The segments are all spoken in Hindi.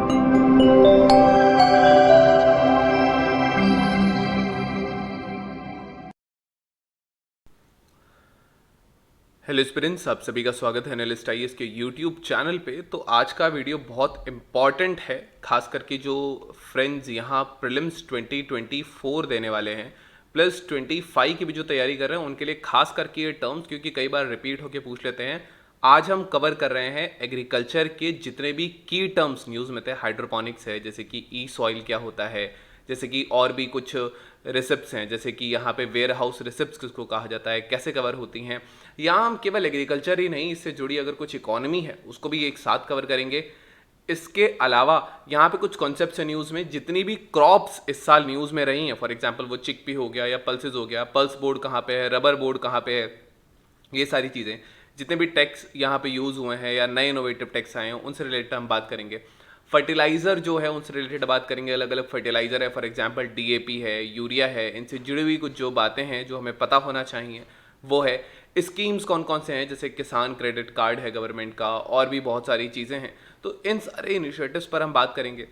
हेलो स्टूडेंट्स, आप सभी का स्वागत है एनालिस्ट आईएएस के यूट्यूब चैनल पे। तो आज का वीडियो बहुत इम्पॉर्टेंट है, खास करके जो फ्रेंड्स यहाँ प्रीलिम्स 2024 देने वाले हैं प्लस 25 की भी जो तैयारी कर रहे हैं उनके लिए खास करके ये टर्म्स, क्योंकि कई बार रिपीट होके पूछ लेते हैं। आज हम कवर कर रहे हैं एग्रीकल्चर के जितने भी की टर्म्स न्यूज़ में थे। हाइड्रोपोनिक्स है, जैसे कि ई सॉइल क्या होता है, जैसे कि और भी कुछ रिसिप्ट्स हैं, जैसे कि यहाँ पे वेयर हाउस रिसिप्ट्स किसको कहा जाता है, कैसे कवर होती हैं। यहाँ हम केवल एग्रीकल्चर ही नहीं, इससे जुड़ी अगर कुछ इकोनॉमी है उसको भी एक साथ कवर करेंगे। इसके अलावा यहाँ पे कुछ कॉन्सेप्ट्स हैं न्यूज़ में, जितनी भी क्रॉप्स इस साल न्यूज़ में रही हैं, फॉर एग्जांपल वो चिकपी हो गया या पल्सेस हो गया, पल्स बोर्ड कहाँ पे है, रबर बोर्ड कहाँ पे है, ये सारी चीज़ें, जितने भी टेक्स यहाँ पे यूज़ हुए हैं या नए इनोवेटिव टेक्स आए हैं उनसे रिलेटेड हम बात करेंगे। फर्टिलाइज़र जो है उनसे रिलेटेड बात करेंगे, अलग अलग फर्टिलाइज़र है, फॉर एग्जांपल डीएपी है, यूरिया है, इनसे जुड़ी हुई कुछ जो बातें हैं जो हमें पता होना चाहिए वो है। स्कीम्स कौन कौन से हैं, जैसे किसान क्रेडिट कार्ड है गवर्नमेंट का, और भी बहुत सारी चीज़ें हैं। तो इन सारे इनिशिएटिव्स पर हम बात करेंगे,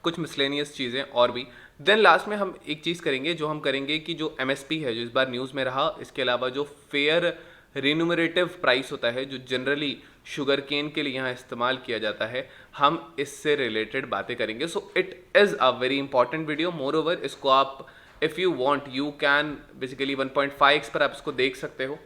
कुछ मिसलेनियस चीज़ें और भी। देन लास्ट में हम एक चीज़ करेंगे, जो हम करेंगे कि जो एमएसपी है जो इस बार न्यूज़ में रहा, इसके अलावा जो फेयर रिन्यूमरेटिव प्राइस होता है जो जनरली शुगर केन के लिए यहाँ इस्तेमाल किया जाता है, हम इससे रिलेटेड बातें करेंगे। So it is a very important video. More over इसको आप if you want you can basically 1.5x पर आप इसको देख सकते हो।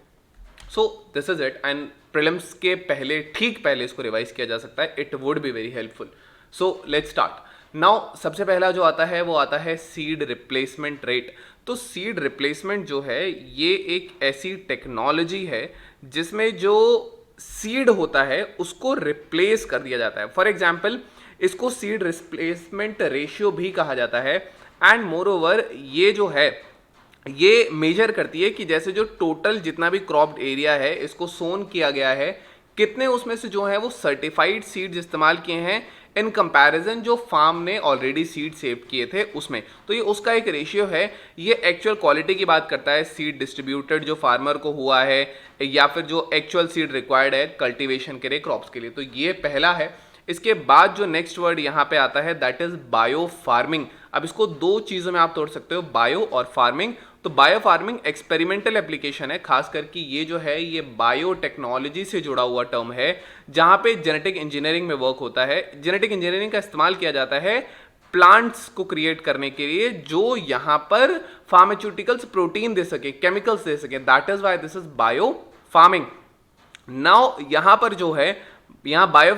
So this is it, and prelims के पहले, ठीक पहले इसको रिवाइज किया जा सकता है। It would be very helpful. So let's start now. सबसे पहला जो आता है वो आता है सीड रिप्लेसमेंट रेट। तो सीड रिप्लेसमेंट जो है ये एक ऐसी टेक्नोलॉजी है जिसमें जो सीड होता है उसको रिप्लेस कर दिया जाता है। फॉर एग्जाम्पल इसको सीड रिप्लेसमेंट रेशियो भी कहा जाता है। एंड मोर ओवर ये जो है ये मेजर करती है कि जैसे जो टोटल जितना भी क्रॉप्ड एरिया है इसको सोन किया गया है, कितने उसमें से जो है वो सर्टिफाइड सीड्स इस्तेमाल किए हैं इन कंपैरिजन जो फार्म ने ऑलरेडी सीड सेव किए थे उसमें। तो ये उसका एक रेशियो है। ये एक्चुअल क्वालिटी की बात करता है, सीड डिस्ट्रीब्यूटेड जो फार्मर को हुआ है या फिर जो एक्चुअल सीड रिक्वायर्ड है कल्टीवेशन के लिए, क्रॉप्स के लिए। तो ये पहला है। इसके बाद जो नेक्स्ट वर्ड यहाँ पे आता है दैट इज बायो फार्मिंग। अब इसको दो चीज़ों में आप तोड़ सकते हो, बायो और फार्मिंग। तो बायो फार्मिंग एक्सपेरिमेंटल एप्लीकेशन है, खास करके ये जो है ये बायो टेक्नोलॉजी से जुड़ा हुआ टर्म है, जहां पे जेनेटिक इंजीनियरिंग में वर्क होता है। जेनेटिक इंजीनियरिंग का इस्तेमाल किया जाता है प्लांट्स को क्रिएट करने के लिए जो यहां पर फार्मास्यूटिकल्स प्रोटीन दे सके, केमिकल्स दे सके। That is why this is bio farming. Now यहां पर जो है, यहां बायो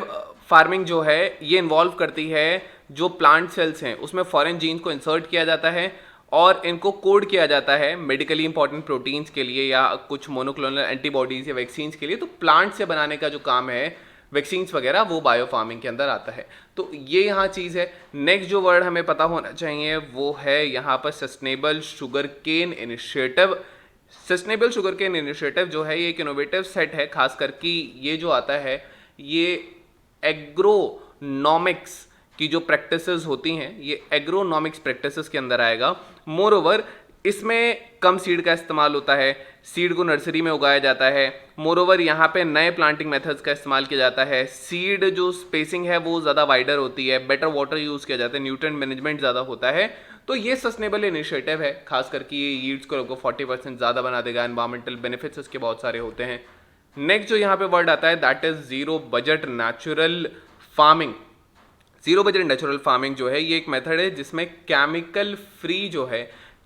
फार्मिंग जो है ये इन्वॉल्व करती है जो प्लांट सेल्स हैं उसमें फॉरेन जीन को इंसर्ट किया जाता है और इनको कोड किया जाता है मेडिकली इंपॉर्टेंट प्रोटीन्स के लिए या कुछ मोनोक्लोनल एंटीबॉडीज या वैक्सीन्स के लिए। तो प्लांट से बनाने का जो काम है वैक्सीन्स वगैरह वो बायो फार्मिंग के अंदर आता है। तो ये यहाँ चीज़ है। नेक्स्ट जो वर्ड हमें पता होना चाहिए वो है यहाँ पर sustainable sugar cane initiative. Sustainable sugar cane initiative जो है ये एक इनोवेटिव सेट है, खास करके ये जो आता है ये एग्रोनॉमिक्स की जो प्रैक्टिसेस होती हैं ये एग्रोनॉमिक्स प्रैक्टिसेस के अंदर आएगा। मोर ओवर इसमें कम सीड का इस्तेमाल होता है, सीड को नर्सरी में उगाया जाता है। मोर ओवर यहाँ पे नए प्लांटिंग मेथड्स का इस्तेमाल किया जाता है, सीड जो स्पेसिंग है वो ज़्यादा वाइडर होती है, बेटर वाटर यूज़ किया जाता है, न्यूट्रिएंट मैनेजमेंट ज़्यादा होता है। तो ये सस्टेनेबल इनिशिएटिव है, खास करके ये यील्ड्स को लगभग 40% ज़्यादा बना देगा। एनवायरमेंटल बेनिफिट्स इसके बहुत सारे होते हैं। नेक्स्ट जो यहाँ पे वर्ड आता है that is zero budget natural farming. Zero budget natural farming जो है ये एक मेथड है जिसमें केमिकल फ्री जो है,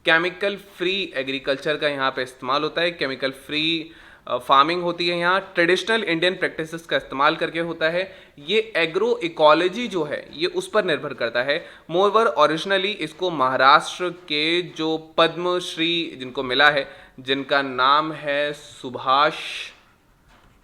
केमिकल फ्री एग्रीकल्चर का यहाँ पे इस्तेमाल होता है, केमिकल फ्री फार्मिंग होती है। यहाँ ट्रेडिशनल इंडियन प्रैक्टिसेस का इस्तेमाल करके होता है। ये एग्रो इकोलॉजी जो है ये उस पर निर्भर करता है। मोरवर ओरिजिनली इसको महाराष्ट्र के जो पद्मश्री जिनको मिला है, जिनका नाम है सुभाष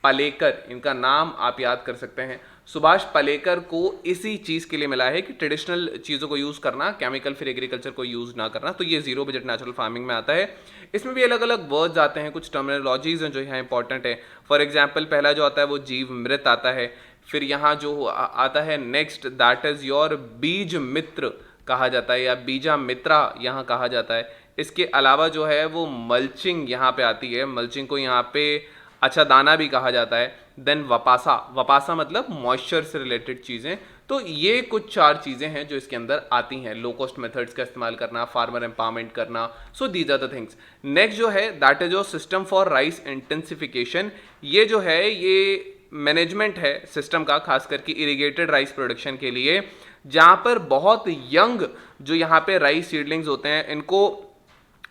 पालेकर, इनका नाम आप याद कर सकते हैं। सुभाष पालेकर को इसी चीज़ के लिए मिला है कि ट्रेडिशनल चीज़ों को यूज़ करना, केमिकल फ्री एग्रीकल्चर को यूज़ ना करना। तो ये जीरो बजट नेचुरल फार्मिंग में आता है। इसमें भी अलग अलग वर्ड्स आते हैं, कुछ टर्मिनोलॉजीज हैं जो यहाँ इंपॉर्टेंट है। फॉर एग्जाम्पल पहला जो आता है वो जीव मृत आता है। फिर यहाँ जो आता है नेक्स्ट दैट इज योर बीज मित्र कहा जाता है या बीजा मित्रा यहाँ कहा जाता है। इसके अलावा जो है वो मल्चिंग यहाँ पे आती है, मल्चिंग को यहाँ पे अच्छा दाना भी कहा जाता है। देन वपासा, वपासा मतलब मॉइस्चर से रिलेटेड चीज़ें। तो ये कुछ 4 चीज़ें हैं जो इसके अंदर आती हैं, लो कॉस्ट मेथड्स का इस्तेमाल करना, फार्मर एम्पावरमेंट करना, so these are the things. Next जो है that is your system for rice intensification. ये जो है ये मैनेजमेंट है सिस्टम का, खास करके इरिगेटेड राइस प्रोडक्शन के लिए, जहां पर बहुत यंग जो यहाँ पे राइस सीडलिंग्स होते हैं इनको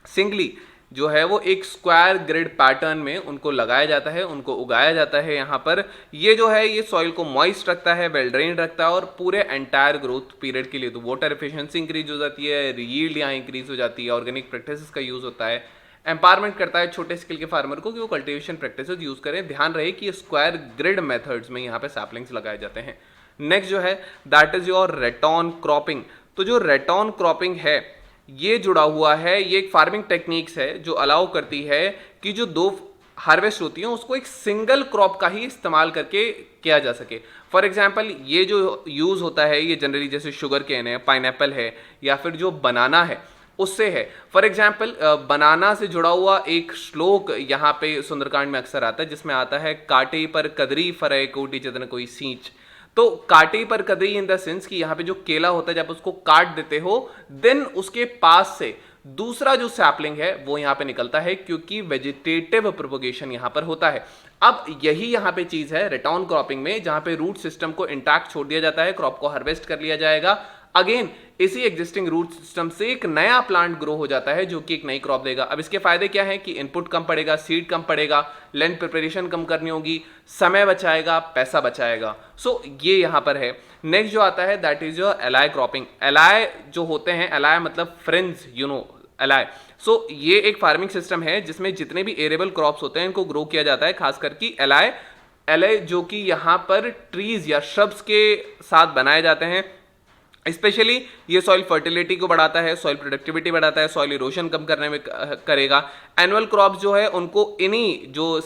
सिंगली जो है वो एक स्क्वायर ग्रिड पैटर्न में उनको लगाया जाता है, उनको उगाया जाता है। यहाँ पर ये जो है ये सॉइल को मॉइस्ट रखता है, वेल ड्रेन रखता है, और पूरे एंटायर ग्रोथ पीरियड के लिए तो वाटर एफिशिएंसी इंक्रीज हो जाती है, यील्ड यहाँ इंक्रीज हो जाती है, ऑर्गेनिक प्रैक्टिसेस का यूज होता है, एम्पावरमेंट करता है छोटे स्केल के फार्मर को कि वो कल्टीवेशन प्रैक्टिसेस यूज करें। ध्यान रहे कि स्क्वायर ग्रिड मेथड्स में यहाँ पे सैपलिंग्स लगाए जाते हैं। नेक्स्ट जो है दैट इज योर रेटॉन क्रॉपिंग। तो जो रेटॉन क्रॉपिंग है ये जुड़ा हुआ है, ये एक फार्मिंग टेक्निक्स है जो अलाउ करती है कि जो 2 हार्वेस्ट होती हैं उसको एक सिंगल क्रॉप का ही इस्तेमाल करके किया जा सके। फॉर एग्जांपल ये जो यूज होता है ये जनरली जैसे शुगर केन है, पाइनएप्पल है, या फिर जो बनाना है उससे है। फॉर एग्जाम्पल बनाना से जुड़ा हुआ एक श्लोक यहाँ पे सुंदरकांड में अक्सर आता है जिसमें आता है काटे पर कदरी फरे कोटि जतन कोई सींच। तो काटे पर कदरी इन द सेंस कि यहाँ पे जो केला होता है जब उसको काट देते हो देन उसके पास से दूसरा जो सैपलिंग है वो यहाँ पे निकलता है, क्योंकि वेजिटेटिव प्रोपोगेशन यहाँ पर होता है। अब यही यहाँ पे चीज है रेटॉन क्रॉपिंग में, जहां पे रूट सिस्टम को इंटैक्ट छोड़ दिया जाता है, क्रॉप को हार्वेस्ट कर लिया जाएगा, अगेन इसी एग्जिस्टिंग रूट सिस्टम से एक नया प्लांट ग्रो हो जाता है जो कि एक नई क्रॉप देगा। अब इसके फायदे क्या हैं कि इनपुट कम पड़ेगा, सीड कम पड़ेगा, लैंड प्रिपरेशन कम करनी होगी, समय बचाएगा, पैसा बचाएगा। सो ये यहाँ पर है। नेक्स्ट जो आता है that is your ally cropping. Ally जो होते हैं, एलाय मतलब friends, you know ally. So ये एक फार्मिंग सिस्टम है जिसमें जितने भी एरेबल क्रॉप्स होते हैं इनको ग्रो किया जाता है, खास करके एलाय। एलाय जो कि यहाँ पर ट्रीज या श्रब्स के साथ बनाए जाते हैं। स्पेशली ये सॉइल फर्टिलिटी को बढ़ाता है, सॉइल प्रोडक्टिविटी बढ़ाता है, सॉइल इरोशन कम करने में करेगा। एनुअल क्रॉप्स जो है उनको इन्हीं जो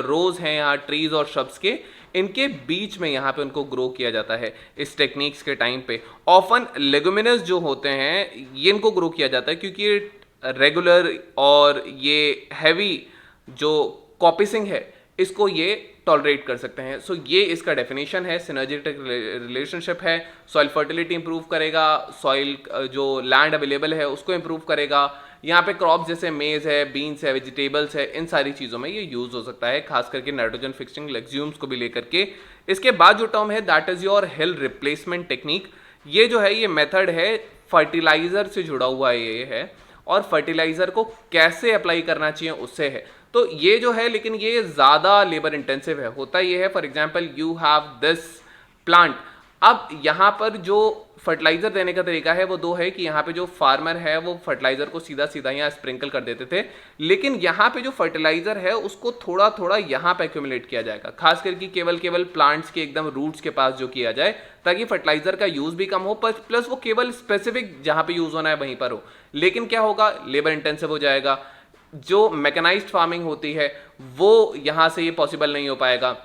रोज हैं यहाँ ट्रीज और श्रब्स के, इनके बीच में यहाँ पे उनको ग्रो किया जाता है इस टेक्निक्स के टाइम पे। ऑफन लेगुमिनस जो होते हैं ये इनको ग्रो किया जाता है क्योंकि ये रेगुलर और ये हैवी जो कॉपिसिंग है इसको ये टॉलरेट कर सकते हैं। सो ये इसका डेफिनेशन है, सिनर्जेटिक रिलेशनशिप है, सॉइल फर्टिलिटी इंप्रूव करेगा, सॉइल जो लैंड अवेलेबल है उसको इंप्रूव करेगा। यहाँ पे क्रॉप्स जैसे मेज है, बीन्स है, वेजिटेबल्स है, इन सारी चीज़ों में ये यूज हो सकता है, खास करके नाइट्रोजन फिक्सिंग लेग्ज्यूम्स को भी लेकर के। इसके बाद जो टर्म है that is your hill replacement technique. ये जो है ये मेथड है फर्टिलाइजर से जुड़ा हुआ ये है, और फर्टिलाइजर को कैसे अप्लाई करना चाहिए उससे है। तो ये जो है लेकिन ये ज़्यादा लेबर इंटेंसिव है। होता ये है for example you have this plant. अब यहाँ पर जो फर्टिलाइजर देने का तरीका है वो दो है कि यहाँ पे जो फार्मर है वो फर्टिलाइजर को सीधा सीधा यहाँ स्प्रिंकल कर देते थे, लेकिन यहाँ पे जो फर्टिलाइजर है उसको थोड़ा थोड़ा यहाँ पे एक्यूमुलेट किया जाएगा, खास करके केवल प्लांट्स के एकदम रूट्स के पास जो किया जाए, ताकि फर्टिलाइजर का यूज भी कम हो, प्लस वो केवल स्पेसिफिक जहाँ पे यूज होना है वहीं पर हो। लेकिन क्या होगा, लेबर इंटेंसिव हो जाएगा। जो मैकेनाइज्ड फार्मिंग होती है वो यहाँ से ये पॉसिबल नहीं हो पाएगा।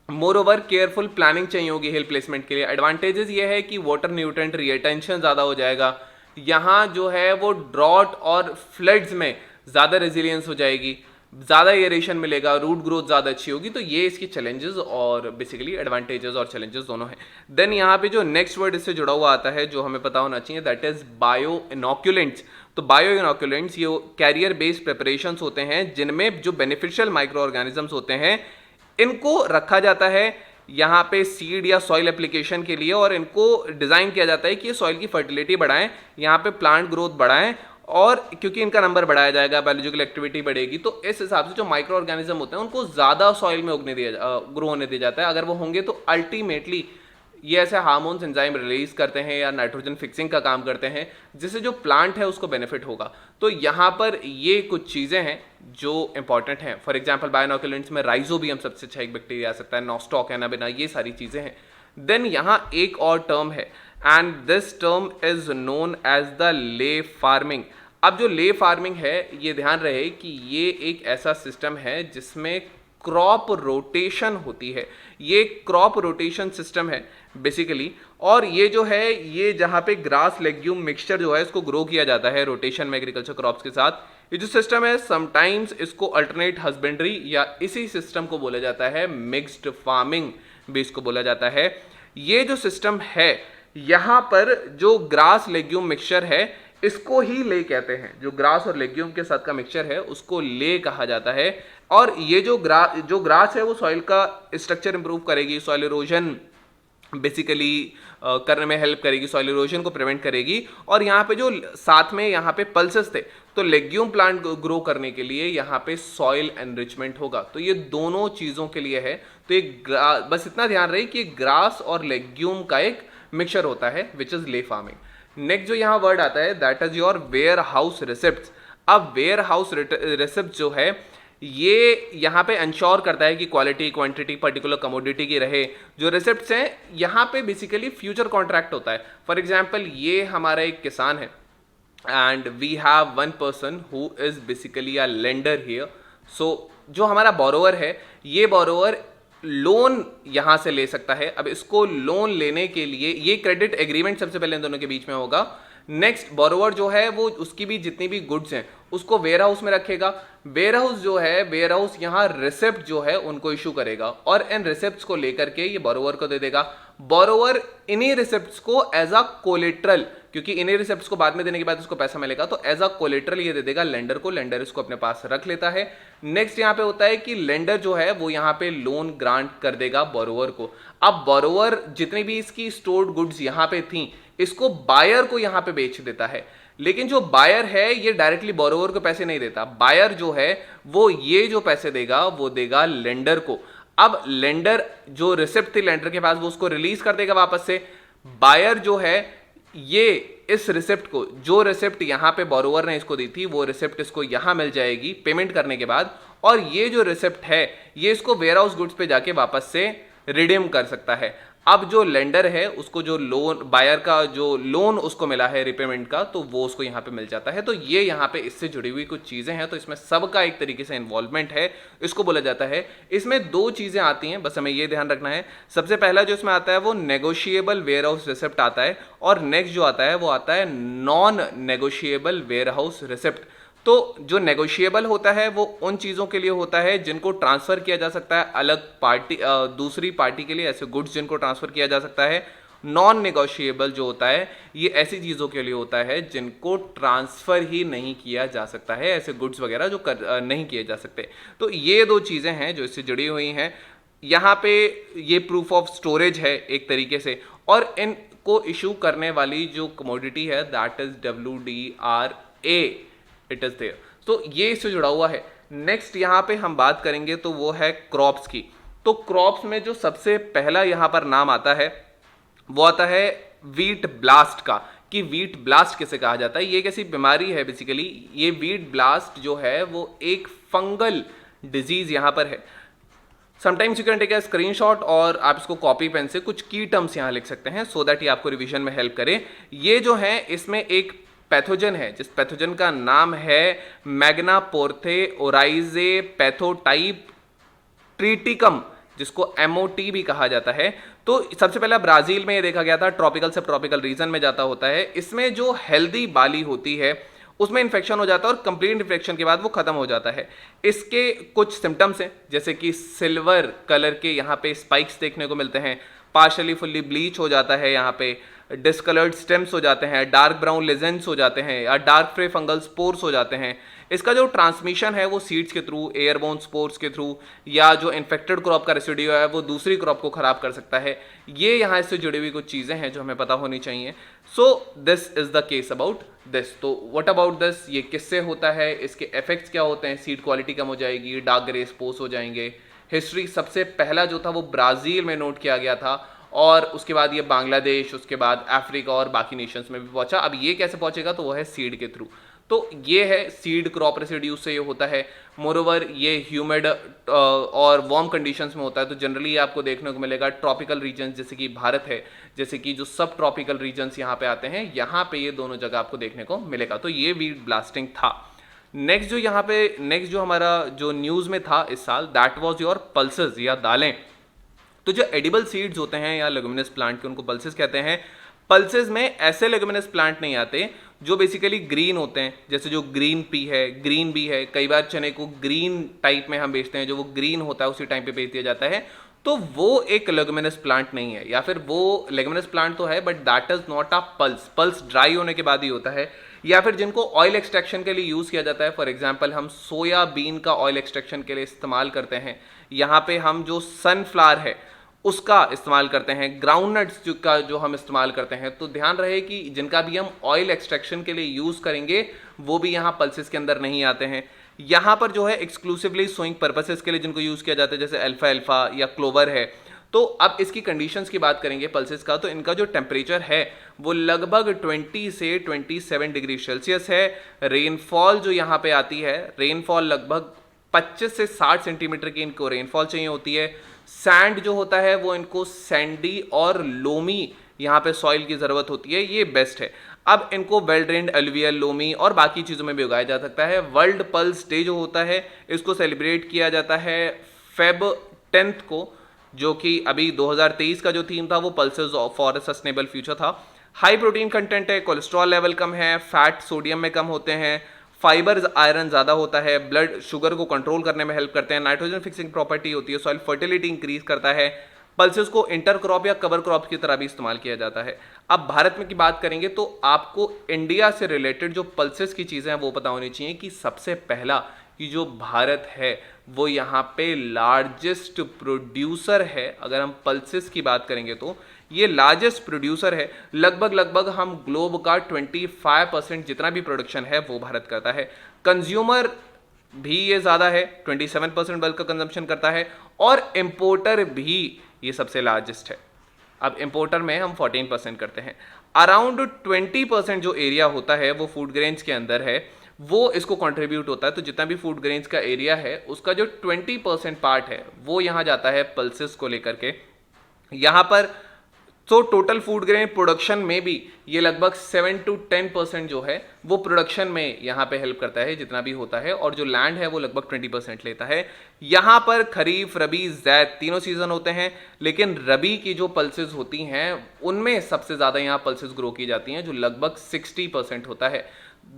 मोर ओवर केयरफुल प्लानिंग चाहिए होगी हिल प्लेसमेंट के लिए। एडवांटेजेस ये है कि वाटर न्यूट्रिएंट रिटेंशन ज़्यादा हो जाएगा, यहाँ जो है वो ड्रॉट और फ्लड्स में ज़्यादा रेजिलियंस हो जाएगी, ज़्यादा एरेशन मिलेगा, रूट ग्रोथ ज़्यादा अच्छी होगी। तो ये इसकी चैलेंजेस और बेसिकली एडवांटेजेस और चैलेंजेस दोनों हैं। देन यहाँ पे जो नेक्स्ट वर्ड इससे जुड़ा हुआ आता है जो हमें पता होना चाहिए दैट इज बायो इनोक्यूलेंट्स। तो बायो इनोक्यूलेंट्स ये कैरियर बेस्ड प्रिपरेशंस होते हैं जिनमें जो बेनिफिशियल माइक्रो ऑर्गेनिजम्स होते हैं इनको रखा जाता है यहाँ पे सीड या सॉइल एप्लीकेशन के लिए, और इनको डिज़ाइन किया जाता है कि ये सॉइल की फर्टिलिटी बढ़ाएं, यहाँ पे प्लांट ग्रोथ बढ़ाएं, और क्योंकि इनका नंबर बढ़ाया जाएगा, बायोलॉजिकल एक्टिविटी बढ़ेगी, तो इस हिसाब से जो माइक्रो ऑर्गेनिज्म होते हैं उनको ज़्यादा सॉइल में ग्रो होने दिया जाता है। अगर वो होंगे तो अल्टीमेटली ये ऐसे हार्मोन्स एंजाइम रिलीज करते हैं या नाइट्रोजन फिक्सिंग का काम करते हैं जिससे जो प्लांट है उसको बेनिफिट होगा। तो यहाँ पर ये कुछ चीज़ें हैं जो इंपॉर्टेंट हैं। फॉर एग्जांपल बायोइनोक्यूलेंट्स में राइजोबियम सबसे अच्छा एक बैक्टीरिया आ सकता है, नॉस्टॉक, एनाबिना, ये सारी चीज़ें हैं। देन यहाँ एक और टर्म है and this term is known as the ley farming. अब जो ले फार्मिंग है ये ध्यान रहे कि ये एक ऐसा सिस्टम है जिसमें क्रॉप रोटेशन होती है। ये क्रॉप रोटेशन सिस्टम है बेसिकली, और ये जो है ये जहाँ पे ग्रास लेग्यूम मिक्सचर जो है इसको ग्रो किया जाता है रोटेशन में एग्रीकल्चर क्रॉप्स के साथ। ये जो सिस्टम है समटाइम्स इसको अल्टरनेट हस्बेंड्री या इसी सिस्टम को बोला जाता है मिक्स्ड फार्मिंग भी इसको बोला जाता है। ये जो सिस्टम है, यहाँ पर जो ग्रास लेग्यूम मिक्सचर है इसको ही ले कहते हैं। जो ग्रास और लेग्यूम के साथ का मिक्सचर है उसको ले कहा जाता है। और ये जो ग्रास है वो सॉइल का स्ट्रक्चर इंप्रूव करेगी, सॉइल इरोजन बेसिकली करने में हेल्प करेगी, सॉइल इरोजन को प्रिवेंट करेगी। और यहाँ पे जो साथ में यहाँ पे पल्सेस थे, तो लेग्यूम प्लांट ग्रो करने के लिए यहाँ पे सॉइल एनरिचमेंट होगा। तो ये दोनों चीज़ों के लिए है। तो एक बस इतना ध्यान रहे कि ग्रास और लेग्यूम का एक मिक्सचर होता है which is ley farming. Next जो यहाँ वर्ड आता है that is your warehouse receipt. अब वेयर हाउस रिसिप्ट जो है ये यहाँ पे इंश्योर करता है कि क्वालिटी क्वांटिटी पर्टिकुलर कमोडिटी की रहे। जो रिसिप्ट्स हैं यहाँ पे बेसिकली फ्यूचर कॉन्ट्रैक्ट होता है। फॉर एग्जांपल ये हमारा एक किसान है and we have one person who is basically a lender here. So जो हमारा बोरोवर है ये बोरोवर लोन यहां से ले सकता है। अब इसको लोन लेने के लिए ये क्रेडिट एग्रीमेंट सबसे पहले इन दोनों के बीच में होगा। नेक्स्ट बोरोवर जो है वो उसकी भी जितनी भी गुड्स हैं उसको वेयर हाउस में रखेगा। वेयर हाउस जो है, वेयर हाउस यहाँ रिसिप्ट जो है उनको इशू करेगा और इन रिसिप्ट्स को लेकर के ये बोरोवर को दे देगा। बोरोवर इन्हीं रिसिप्ट्स को एज अ कोलेट्रल, क्योंकि इन्हीं रिसिप्ट्स को बाद में देने के बाद उसको पैसा मिलेगा, तो एज अ कोलेट्रल ये दे देगा लेंडर को। लेंडर इसको अपने पास रख लेता है। नेक्स्ट यहाँ पे होता है कि लेंडर जो है वो यहाँ पे लोन ग्रांट कर देगा बोरोवर को। अब बोरोवर जितनी भी इसकी स्टोर्ड गुड्स यहाँ पे थी इसको बायर को यहाँ पे बेच देता है। लेकिन जो बायर है ये डायरेक्टली बोरोवर को पैसे नहीं देता। बायर जो है वो ये जो पैसे देगा वो देगा लेंडर को। अब लेंडर जो रिसिप्ट थी लेंडर के पास वो उसको रिलीज कर देगा वापस से। बायर जो है ये इस रिसिप्ट को, जो रिसिप्ट यहां पे बोरोवर ने इसको दी थी वो रिसिप्ट इसको यहां मिल जाएगी पेमेंट करने के बाद। और ये जो रिसिप्ट है ये इसको वेयर हाउस गुड्स पे जाके वापस से रिडीम कर सकता है। अब जो लेंडर है उसको जो लोन, बायर का जो लोन उसको मिला है रिपेमेंट का, तो वो उसको यहाँ पे मिल जाता है। तो ये यहाँ पे इससे जुड़ी हुई कुछ चीजें हैं। तो इसमें सबका एक तरीके से इन्वॉल्वमेंट है, इसको बोला जाता है। इसमें दो चीजें आती हैं, बस हमें ये ध्यान रखना है। सबसे पहला जो इसमें आता है वो नेगोशिएबल वेयर हाउस रिसिप्ट आता है, और नेक्स्ट जो आता है वो आता है non negotiable warehouse receipt. तो जो नेगोशिएबल होता है वो उन चीज़ों के लिए होता है जिनको ट्रांसफ़र किया जा सकता है अलग पार्टी, दूसरी पार्टी के लिए, ऐसे गुड्स जिनको ट्रांसफ़र किया जा सकता है। नॉन नेगोशिएबल जो होता है ये ऐसी चीज़ों के लिए होता है जिनको ट्रांसफ़र ही नहीं किया जा सकता है, ऐसे गुड्स वगैरह जो नहीं किए जा सकते। तो ये दो चीज़ें हैं जो इससे जुड़ी हुई हैं। यहाँ पे ये प्रूफ ऑफ स्टोरेज है एक तरीके से, और इनको इशू करने वाली जो कमोडिटी है that is WDRA, it is there. तो ये इससे जुड़ा हुआ है। नेक्स्ट यहाँ पे हम बात करेंगे तो वो है क्रॉप्स की। तो क्रॉप्स में जो सबसे पहला यहाँ पर नाम आता है वो आता है वीट ब्लास्ट का, कि वीट ब्लास्ट किसे कहा जाता है। ये कैसी बीमारी है बेसिकली, ये वीट ब्लास्ट जो है वो एक फंगल डिजीज यहाँ पर है। Sometimes you can take a screenshot और आप इसको कॉपी पेन से कुछ की टर्म्स यहाँ लिख सकते हैं सो दैट ये आपको रिवीजन में हेल्प करे। ये जो है इसमें एक पैथोजन है जिस पैथोजन का नाम है मैग्नापोर्थे ओराइजे पैथोटाइप ट्रिटिकम, जिसको MOT भी कहा जाता है। तो सबसे पहला ब्राजील में ये देखा गया था, ट्रॉपिकल सब ट्रॉपिकल रीजन में जाता होता है। इसमें जो हेल्दी बाली होती है उसमें इन्फेक्शन हो जाता है और कंप्लीट इन्फेक्शन के बाद वो खत्म हो जाता है। इसके कुछ सिम्टम्स हैं जैसे कि सिल्वर कलर के यहाँ पे स्पाइक्स देखने को मिलते हैं, पार्शली फुल्ली ब्लीच हो जाता है, यहाँ पे डिस्कलर्ड स्टेम्स हो जाते हैं, डार्क ब्राउन लेजेंड्स हो जाते हैं, या डार्क फ्रे फंगल स्पोर्स हो जाते हैं। इसका जो ट्रांसमिशन है वो सीड्स के थ्रू, एयरबोर्न स्पोर्स के थ्रू, या जो इन्फेक्टेड क्रॉप का रेसिड्यू है वो दूसरी क्रॉप को खराब कर सकता है। ये यहाँ इससे जुड़ी हुई कुछ चीज़ें हैं जो हमें पता होनी चाहिए। So this is the case about this. तो व्हाट अबाउट दिस, ये किससे होता है, इसके इफेक्ट्स क्या होते हैं, सीड क्वालिटी कम हो जाएगी, डार्क ग्रे स्पोर्स हो जाएंगे। हिस्ट्री सबसे पहला जो था वो ब्राज़ील में नोट किया गया था, और उसके बाद ये बांग्लादेश, उसके बाद अफ्रीका और बाकी नेशंस में भी पहुंचा। अब ये कैसे पहुंचेगा, तो वो है सीड के थ्रू। तो ये है सीड क्रॉप रेसिड्यू से ये होता है। मोरोवर ये ह्यूमिड और वार्म कंडीशंस में होता है। तो जनरली आपको देखने को मिलेगा ट्रॉपिकल रीजन्स जैसे कि भारत है, जैसे कि जो सब ट्रॉपिकल रीजन्स यहाँ पे आते हैं, यहाँ पे ये दोनों जगह आपको देखने को मिलेगा। तो ये वीट ब्लास्टिंग था। नेक्स्ट जो यहाँ पे नेक्स्ट जो हमारा जो न्यूज़ में था इस साल, दैट वॉज योर पल्सेस या दालें। तो जो एडिबल सीड्स होते हैं या लेगुमिनस प्लांट के, उनको पल्सेस कहते हैं। पल्सेस में ऐसे लेगुमिनस प्लांट नहीं आते जो बेसिकली ग्रीन होते हैं, जैसे जो ग्रीन पी है, ग्रीन बी है। कई बार चने को ग्रीन टाइप में हम बेचते हैं, जो वो ग्रीन होता है उसी टाइम पे बेच दिया जाता है। तो वो एक लेगुमिनस प्लांट नहीं है, या फिर वो लेगुमिनस प्लांट तो है but that is not a pulse. Pulse dry होने के बाद ही होता है। या फिर जिनको ऑयल एक्सट्रैक्शन के लिए यूज किया जाता है, फॉर एग्जांपल हम सोयाबीन का ऑयल एक्सट्रैक्शन के लिए इस्तेमाल करते हैं, यहाँ पे हम जो सनफ्लावर है उसका इस्तेमाल करते हैं, ग्राउंड नट्स का जो हम इस्तेमाल करते हैं। तो ध्यान रहे कि जिनका भी हम ऑयल एक्सट्रैक्शन के लिए यूज करेंगे वो भी यहाँ पल्सेस के अंदर नहीं आते हैं। यहाँ पर जो है एक्सक्लूसिवली सोइंग पर्पसेस के लिए जिनको यूज किया जाता है, जैसे अल्फा अल्फा या क्लोवर है। तो अब इसकी कंडीशंस की बात करेंगे पल्सेस का, तो इनका जो टेम्परेचर है वो लगभग 20 से 27 डिग्री सेल्सियस है। रेनफॉल जो यहाँ पे आती है, रेनफॉल लगभग 25 से 60 सेंटीमीटर की इनको रेनफॉल चाहिए होती है। सैंड जो होता है वो इनको सैंडी और लोमी यहाँ पे सॉइल की ज़रूरत होती है, ये बेस्ट है। अब इनको वेल ड्रेन्ड एलुवियल, लोमी और बाकी चीज़ों में भी उगाया जा सकता है। वर्ल्ड पल्स डे जो होता है इसको सेलिब्रेट किया जाता है फेब 10 को, जो कि अभी 2023 का जो थीम था वो pulses for a sustainable future था। हाई प्रोटीन कंटेंट है, कोलेस्ट्रॉल लेवल कम है, फैट सोडियम में कम होते हैं, फाइबर्स आयरन ज़्यादा होता है, ब्लड शुगर को कंट्रोल करने में हेल्प करते हैं, नाइट्रोजन फिक्सिंग प्रॉपर्टी होती है, सॉइल फर्टिलिटी इंक्रीज करता है। पल्सेस को इंटर क्रॉप या कवर क्रॉप की तरह भी इस्तेमाल किया जाता है। अब भारत में की बात करेंगे तो आपको इंडिया से रिलेटेड जो पल्सेस की चीज़ें हैं वो पता होनी चाहिए कि सबसे पहला कि जो भारत है वो यहाँ पे लार्जेस्ट प्रोड्यूसर है। अगर हम पल्सेस की बात करेंगे तो ये लार्जेस्ट प्रोड्यूसर है। लगभग हम ग्लोब का 25% जितना भी प्रोडक्शन है वो भारत करता है। कंज्यूमर भी ये ज़्यादा है, 27% बल्क का कंजम्पशन करता है, और इम्पोर्टर भी ये सबसे लार्जेस्ट है। अब इम्पोर्टर में हम 14% करते हैं। अराउंड 20% जो एरिया होता है वो फूड ग्रेन्स के अंदर है, वो इसको कंट्रीब्यूट होता है। तो जितना भी फूड ग्रेन्स का एरिया है उसका जो 20% पार्ट है वो यहाँ जाता है पल्सेस को लेकर के। यहाँ पर तो टोटल फूड ग्रेन प्रोडक्शन में भी ये लगभग 7 to 10% जो है वो प्रोडक्शन में यहाँ पे हेल्प करता है जितना भी होता है, और जो लैंड है वो लगभग 20% लेता है। यहाँ पर खरीफ, रबी, ज़ैद तीनों सीजन होते हैं, लेकिन रबी की जो पल्सेस होती हैं उनमें सबसे ज़्यादा यहाँ पल्सेस ग्रो की जाती हैं जो लगभग 60% होता है।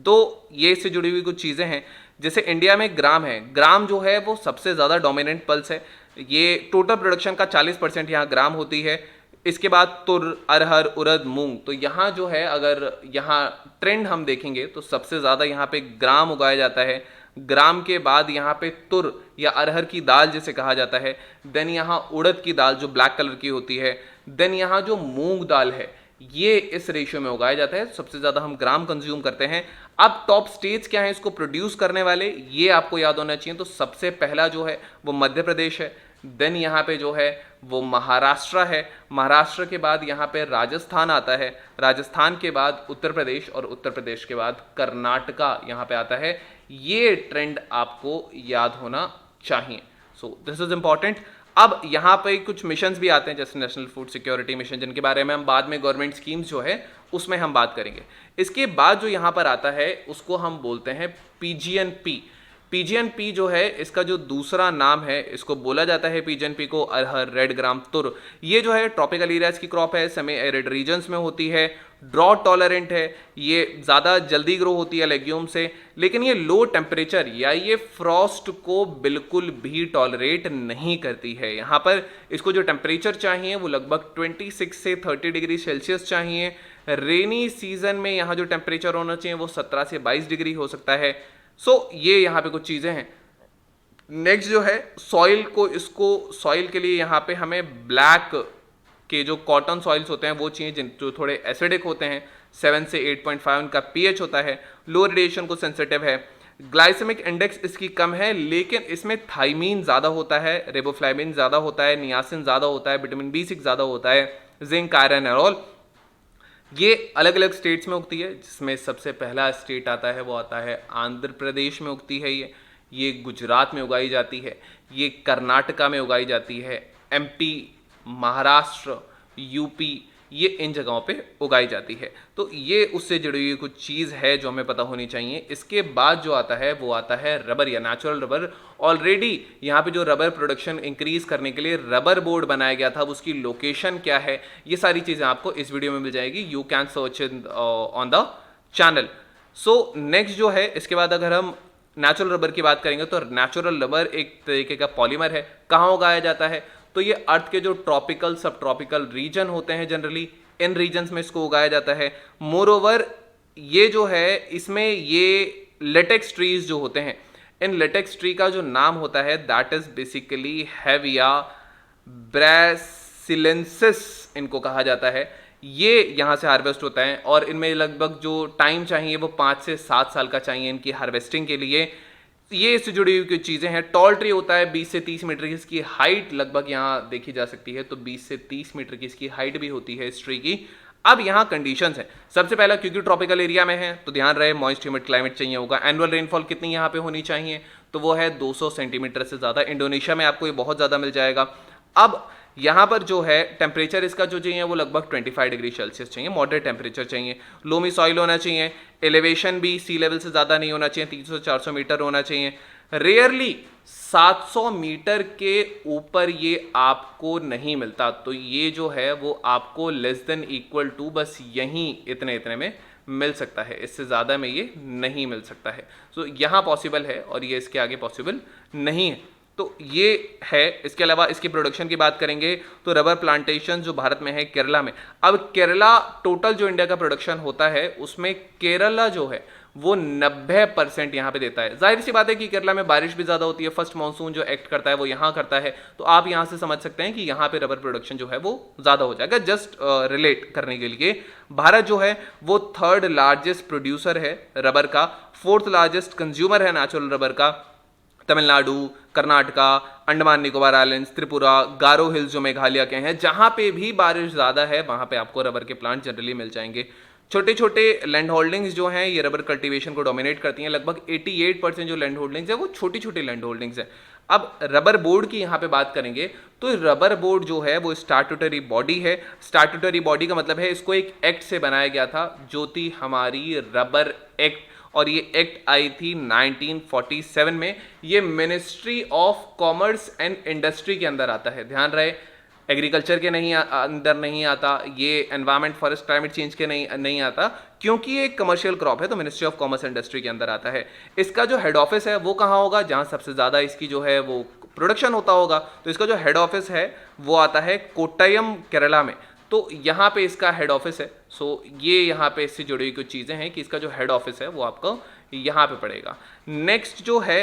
तो ये इससे जुड़ी हुई कुछ चीज़ें हैं, जैसे इंडिया में ग्राम है, ग्राम जो है वो सबसे ज़्यादा डोमिनेंट पल्स है। ये टोटल प्रोडक्शन का 40% यहाँ ग्राम होती है। इसके बाद तुर, अरहर, उड़द, मूंग। तो यहाँ जो है अगर यहाँ ट्रेंड हम देखेंगे तो सबसे ज़्यादा यहाँ पे ग्राम उगाया जाता है। ग्राम के बाद यहाँ पे तुर या अरहर की दाल जिसे कहा जाता है, देन यहाँ उड़द की दाल जो ब्लैक कलर की होती है, देन यहाँ जो मूंग दाल है ये इस रेशियो में उगाया जाता है। सबसे ज़्यादा हम ग्राम कंज्यूम करते हैं। अब टॉप स्टेट्स क्या है इसको प्रोड्यूस करने वाले, ये आपको याद होना चाहिए। तो सबसे पहला जो है वो मध्य प्रदेश है, देन यहाँ पे जो है वो महाराष्ट्र है, महाराष्ट्र के बाद यहाँ पे राजस्थान आता है, राजस्थान के बाद उत्तर प्रदेश, और उत्तर प्रदेश के बाद कर्नाटका यहाँ पे आता है। ये ट्रेंड आपको याद होना चाहिए। So this is important. अब यहाँ पे कुछ मिशंस भी आते हैं जैसे नेशनल फूड सिक्योरिटी मिशन, जिनके बारे में हम बाद में गवर्नमेंट स्कीम्स जो है उसमें हम बात करेंगे। इसके बाद जो यहाँ पर आता है उसको हम बोलते हैं पीजीएनपी। पीजीएनपी जो है इसका जो दूसरा नाम है, इसको बोला जाता है पीजीएनपी को अरहर, रेड ग्राम, तुर। ये जो है ट्रॉपिकल एरियाज की क्रॉप है, सेमी एरिड रीजन्स में होती है, ड्रॉट टॉलरेंट है, ये ज़्यादा जल्दी ग्रो होती है लेग्यूम से, लेकिन ये लो टेम्परेचर या ये फ्रॉस्ट को बिल्कुल भी टॉलरेट नहीं करती है। यहाँ पर इसको जो टेम्परेचर चाहिए वो लगभग 26 से 30 डिग्री सेल्सियस चाहिए। रेनी सीजन में यहाँ जो टेम्परेचर होना चाहिए वो 17 से 22 डिग्री हो सकता है। सो ये यहाँ पे कुछ चीज़ें हैं। नेक्स्ट जो है सॉइल को, इसको सॉइल के लिए यहाँ पे हमें ब्लैक के जो कॉटन सॉइल्स होते हैं वो चाहिए, जिन जो थोड़े एसिडिक होते हैं, 7 से 8.5 उनका पीएच होता है, लो रेडिएशन को सेंसिटिव है, ग्लाइसेमिक इंडेक्स इसकी कम है, लेकिन इसमें थाइमीन ज़्यादा होता है, रिबोफ्लाविन ज़्यादा होता है, नियासिन ज़्यादा होता है, विटामिन B6 ज़्यादा होता है, जिंक, आयरन और ऑल। ये अलग अलग स्टेट्स में उगती है, जिसमें सबसे पहला स्टेट आता है वो आता है आंध्र प्रदेश में उगती है, ये गुजरात में उगाई जाती है, ये कर्नाटका में उगाई जाती है, एमपी, महाराष्ट्र, यूपी, ये इन जगहों पे उगाई जाती है। तो ये उससे जुड़ी हुई कुछ चीज़ है जो हमें पता होनी चाहिए। इसके बाद जो आता है वो आता है रबर या नेचुरल रबर। ऑलरेडी यहाँ पे जो रबर प्रोडक्शन इंक्रीज करने के लिए रबर बोर्ड बनाया गया था, उसकी लोकेशन क्या है, ये सारी चीज़ें आपको इस वीडियो में मिल जाएगी। You can search on the channel. So next जो है, इसके बाद अगर हम नेचुरल रबर की बात करेंगे तो नेचुरल रबर एक तरीके का पॉलीमर है। कहाँ उगाया जाता है? तो ये अर्थ के जो ट्रॉपिकल सब ट्रॉपिकल रीजन होते हैं जनरली, इन रीजन्स में इसको उगाया जाता है। मोर ओवर ये जो है इसमें ये लेटेक्स ट्रीज जो होते हैं, इन लेटेक्स ट्री का जो नाम होता है दैट इज बेसिकली हेविया ब्रासिलेंसिस इनको कहा जाता है। ये यहाँ से हार्वेस्ट होता है और इनमें लगभग जो टाइम चाहिए वो 5 से 7 साल का चाहिए इनकी हार्वेस्टिंग के लिए। ये इससे जुड़ी हुई कुछ चीज़ें हैं। टॉल ट्री होता है 20 से 30 मीटर की इसकी हाइट लगभग यहाँ देखी जा सकती है, तो 20 से 30 मीटर की इसकी हाइट भी होती है इस ट्री की। अब यहाँ कंडीशंस हैं। सबसे पहला, क्योंकि ट्रॉपिकल एरिया में है तो ध्यान रहे मॉइस्ट ह्यूमिड क्लाइमेट चाहिए होगा। एनुअल रेनफॉल कितनी यहाँ पे होनी चाहिए, तो वो है 200 सेंटीमीटर से ज़्यादा। इंडोनेशिया में आपको ये बहुत ज़्यादा मिल जाएगा। अब यहाँ पर जो है टेम्परेचर इसका जो चाहिए वो लगभग 25 डिग्री सेल्सियस चाहिए, मॉडरेट टेम्परेचर चाहिए। लोमी सॉइल होना चाहिए, एलिवेशन भी सी लेवल से ज़्यादा नहीं होना चाहिए, 300 से 400 मीटर होना चाहिए। रेयरली 700 मीटर के ऊपर ये आपको नहीं मिलता, तो ये जो है वो आपको लेस देन इक्वल टू बस यहीं इतने इतने में मिल सकता है, इससे ज़्यादा में ये नहीं मिल सकता है। तो यहाँ पॉसिबल है और ये इसके आगे पॉसिबल नहीं है। तो ये है। इसके अलावा इसकी प्रोडक्शन की बात करेंगे तो रबर प्लांटेशन जो भारत में है केरला में। अब केरला टोटल जो इंडिया का प्रोडक्शन होता है उसमें केरला जो है वो 90% यहाँ पे देता है। जाहिर सी बात है कि केरला में बारिश भी ज़्यादा होती है, फर्स्ट मानसून जो एक्ट करता है वो यहाँ करता है, तो आप यहाँ से समझ सकते हैं कि यहाँ पे रबर प्रोडक्शन जो है वो ज़्यादा हो जाएगा। जस्ट रिलेट करने के लिए, भारत जो है वो 3rd लार्जेस्ट प्रोड्यूसर है रबर का, 4th लार्जेस्ट कंज्यूमर है नेचुरल रबर का। तमिलनाडु, कर्नाटका, अंडमान निकोबार आइलैंड्स, त्रिपुरा, गारो हिल्स जो मेघालय के हैं, जहां पे भी बारिश ज़्यादा है वहां पे आपको रबर के प्लांट जनरली मिल जाएंगे। छोटे छोटे लैंड होल्डिंग्स जो हैं ये रबर कल्टीवेशन को डोमिनेट करती हैं। लगभग 88% जो लैंड होल्डिंग्स है वो छोटी छोटी लैंड होल्डिंग्स है। अब रबर बोर्ड की यहाँ पे बात करेंगे तो रबर बोर्ड जो है वो स्टैट्यूटरी बॉडी है। स्टैट्यूटरी बॉडी का मतलब है इसको एक एक्ट से बनाया गया था जो थी हमारी रबर एक्ट, और ये एक्ट आई थी 1947 में। ये ministry of commerce and industry के अंदर आता है। ध्यान रहे एग्रीकल्चर के अंदर नहीं आता, ये एनवायरमेंट फॉरेस्ट क्लाइमेट चेंज के नहीं आता, क्योंकि ये एक कमर्शियल क्रॉप है तो ministry of commerce and industry के अंदर आता है। इसका जो हेड ऑफिस है वो कहाँ होगा, जहाँ सबसे ज़्यादा इसकी जो है वो प्रोडक्शन होता होगा, तो इसका जो हेड ऑफिस है वो आता है कोट्टयम केरला में। तो यहाँ पे इसका हेड ऑफिस है। सो ये यहाँ पे इससे जुड़ी हुई कुछ चीज़ें हैं कि इसका जो हेड ऑफिस है वो आपको यहाँ पे पड़ेगा। नेक्स्ट जो है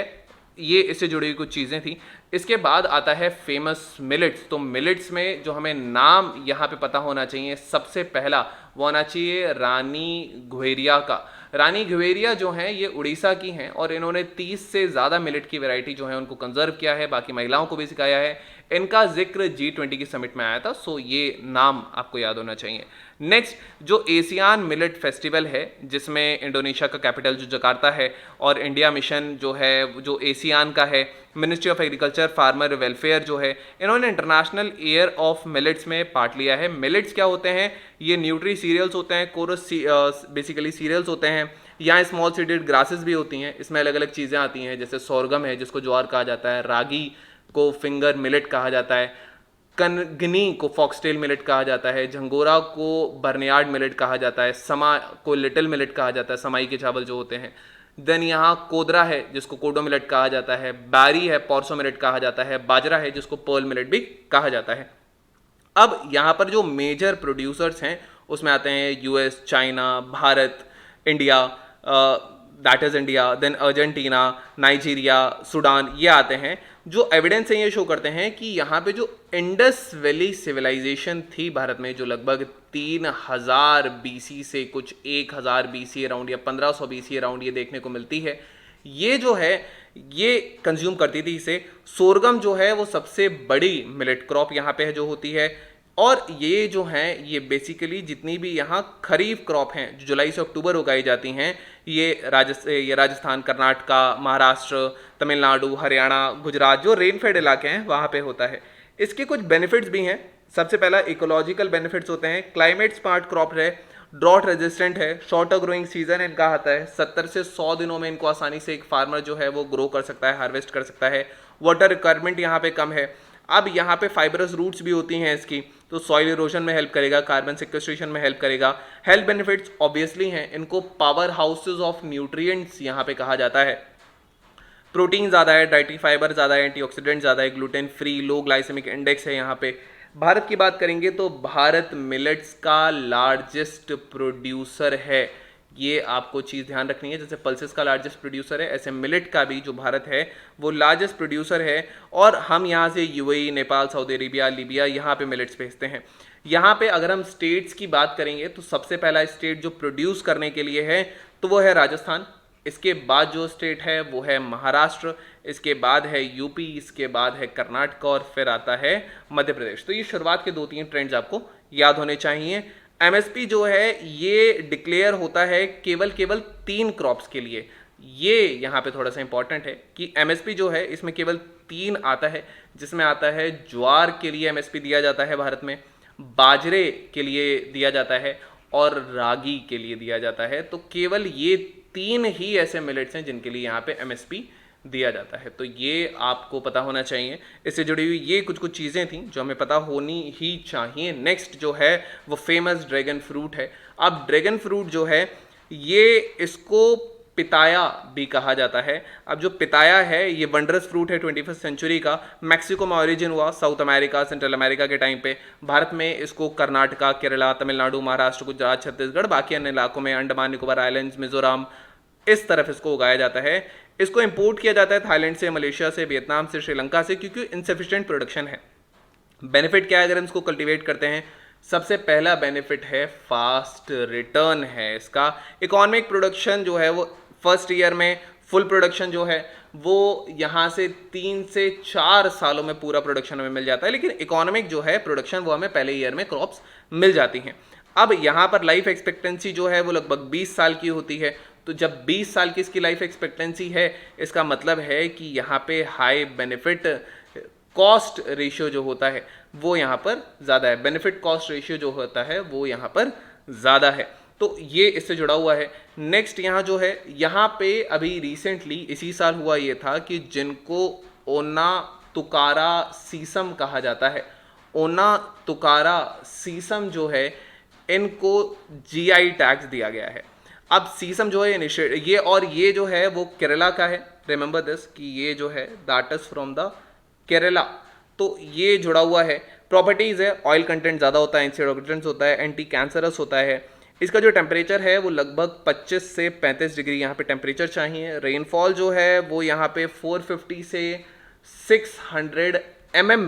ये इससे जुड़ी हुई कुछ चीज़ें थी। इसके बाद आता है फेमस मिलेट्स। तो मिलेट्स में जो हमें नाम यहाँ पे पता होना चाहिए, सबसे पहला वो होना चाहिए रानी घुवेरिया का। रानी घुवेरिया जो हैं ये उड़ीसा की हैं और इन्होंने 30 से ज़्यादा मिलेट की वैरायटी जो है उनको कंजर्व किया है, बाकी महिलाओं को भी सिखाया है। इनका जिक्र G20 की समिट में आया था, सो ये नाम आपको याद होना चाहिए। नेक्स्ट जो एशियान मिलेट फेस्टिवल है जिसमें इंडोनेशिया का कैपिटल जो जकार्ता है और इंडिया मिशन जो है जो एशियान का है, ministry of agriculture farmer welfare जो है, इन्होंने इंटरनेशनल ईयर ऑफ मिलेट्स में पार्ट लिया है। मिलेट्स क्या होते हैं, ये न्यूट्री सीरियल्स होते हैं, कोरस बेसिकली सीरियल्स होते हैं। यहाँ स्मॉल सीडेड ग्रासेस भी होती हैं, इसमें अलग अलग चीज़ें आती हैं, जैसे सोरगम है जिसको ज्वार कहा जाता है, रागी को फिंगर मिलेट कहा जाता है, कनगनी को फॉक्सटेल मिलेट कहा जाता है, झंगोरा को बर्नयार्ड मिलेट कहा जाता है, समा को लिटिल मिलेट कहा जाता है, समाई के चावल जो होते हैं। देन यहाँ कोदरा है जिसको कोडो मिलेट कहा जाता है, बैरी है पोर्सो मिलेट कहा जाता है, बाजरा है जिसको पर्ल मिलेट भी कहा जाता है। अब यहाँ पर जो मेजर प्रोड्यूसर्स हैं उसमें आते हैं US, China, Bharat, India, that is India, then Argentina, Nigeria, Sudan, ये आते हैं। जो एविडेंस है ये शो करते हैं कि यहाँ पे जो इंडस वैली सिविलाइजेशन थी भारत में, जो लगभग 3000 BC से कुछ 1000 BC अराउंड या 1500 BC अराउंड ये देखने को मिलती है, ये जो है ये कंज्यूम करती थी इसे। सोरगम जो है वो सबसे बड़ी मिलेट क्रॉप यहाँ पे है जो होती है, और ये जो हैं ये बेसिकली जितनी भी यहाँ खरीफ क्रॉप हैं जो जुलाई से अक्टूबर उगाई जाती हैं, ये राजस्थान, कर्नाटका, महाराष्ट्र, तमिलनाडु, हरियाणा, गुजरात जो रेनफेड इलाके हैं वहाँ पे होता है। इसके कुछ बेनिफिट्स भी हैं। सबसे पहला इकोलॉजिकल बेनिफिट्स होते हैं, क्लाइमेट स्मार्ट क्रॉप है, ड्रॉट रेजिस्टेंट है, शॉर्टर ग्रोइंग सीजन इनका आता है, 70 से 100 दिनों में इनको आसानी से एक फार्मर जो है वो ग्रो कर सकता है, हार्वेस्ट कर सकता है। वाटर रिक्वायरमेंट यहाँ पे कम है। अब यहाँ पे फाइबरस रूट्स भी होती हैं इसकी, तो सॉइल इरोजन में हेल्प करेगा, कार्बन सिक्वेस्ट्रेशन में हेल्प करेगा। हेल्थ बेनिफिट्स ऑब्वियसली हैं, इनको पावर हाउसेज ऑफ न्यूट्रिएंट्स यहाँ पे कहा जाता है। प्रोटीन ज़्यादा है, डाइटरी फाइबर ज़्यादा है, एंटीऑक्सीडेंट ज़्यादा है, ग्लूटेन फ्री, लो ग्लाइसेमिक इंडेक्स है यहाँ पे। भारत की बात करेंगे तो भारत मिलेट्स का लार्जेस्ट प्रोड्यूसर है। ये आपको चीज़ ध्यान रखनी है, जैसे पल्सेस का लार्जेस्ट प्रोड्यूसर है, ऐसे मिलेट का भी जो भारत है वो लार्जेस्ट प्रोड्यूसर है। और हम यहाँ से UAE, Nepal, Saudi Arabia, Libya यहाँ पे मिलेट्स भेजते हैं। यहाँ पे अगर हम स्टेट्स की बात करेंगे तो सबसे पहला स्टेट जो प्रोड्यूस करने के लिए है तो वो है राजस्थान। इसके बाद जो स्टेट है वो है महाराष्ट्र, इसके बाद है यूपी, इसके बाद है कर्नाटक और फिर आता है मध्य प्रदेश। तो ये शुरुआत के 2-3 ट्रेंड्स आपको याद होने चाहिए। एमएसपी जो है ये डिक्लेयर होता है केवल 3 क्रॉप्स के लिए। ये यहाँ पे थोड़ा सा इंपॉर्टेंट है कि एमएसपी जो है इसमें केवल 3 आता है, जिसमें आता है ज्वार के लिए एमएसपी दिया जाता है भारत में, बाजरे के लिए दिया जाता है और रागी के लिए दिया जाता है। तो केवल ये 3 ही ऐसे मिलेट्स हैं जिनके लिए यहाँ पे एमएसपी दिया जाता है। तो ये आपको पता होना चाहिए। इससे जुड़ी हुई ये कुछ चीज़ें थी जो हमें पता होनी ही चाहिए। नेक्स्ट जो है वो फेमस ड्रैगन फ्रूट है। अब ड्रैगन फ्रूट जो है ये इसको पिताया भी कहा जाता है। अब जो पिताया है ये वंडरस फ्रूट है 21st सेंचुरी का। मैक्सिको में ओरिजिन हुआ, साउथ अमेरिका, सेंट्रल अमेरिका के टाइम पे। भारत में इसको कर्नाटका, केरला, तमिलनाडु, महाराष्ट्र, गुजरात, छत्तीसगढ़, बाकी अन्य इलाकों में, अंडमान निकोबार आइलैंड्स, मिजोरम, इस तरफ इसको उगाया जाता है। इसको इंपोर्ट किया जाता है थाईलैंड से, मलेशिया से, वियतनाम से, श्रीलंका से, क्योंकि इनसफिशिएंट प्रोडक्शन है। बेनिफिट क्या है अगर हम इसको कल्टीवेट करते हैं? सबसे पहला बेनिफिट है फास्ट रिटर्न है इसका। इकोनॉमिक प्रोडक्शन जो है वो फर्स्ट ईयर में, फुल प्रोडक्शन जो है वो यहाँ से 3 से 4 सालों में पूरा प्रोडक्शन हमें मिल जाता है। लेकिन इकोनॉमिक जो है प्रोडक्शन वो हमें पहले ईयर में क्रॉप्स मिल जाती हैं। अब यहाँ पर लाइफ एक्सपेक्टेंसी जो है वो लगभग 20 साल की होती है। तो जब 20 साल की इसकी लाइफ एक्सपेक्टेंसी है, इसका मतलब है कि यहाँ पे हाई बेनिफिट कॉस्ट रेशियो जो होता है वो यहाँ पर ज़्यादा है। बेनिफिट कॉस्ट रेशियो जो होता है वो यहाँ पर ज़्यादा है। तो ये इससे जुड़ा हुआ है। नेक्स्ट यहाँ जो है, यहाँ पे अभी रिसेंटली इसी साल हुआ ये था कि जिनको ओना तुकारा सीसम कहा जाता है, ओना तुकारा सीसम जो है इनको जीआई टैग्स दिया गया है। अब सीसम जो है ये जो है वो केरला का है। रिमेंबर दिस कि ये जो है that is from the Kerala. तो ये जुड़ा हुआ है। प्रॉपर्टीज है, ऑयल कंटेंट ज़्यादा होता है, एंटीऑक्सीडेंट्स होता है, एंटी कैंसरस होता है। इसका जो टेम्परेचर है वो लगभग 25 से 35 डिग्री यहाँ पे टेम्परेचर चाहिए। रेनफॉल जो है वो यहाँ पे 450 से 600 mm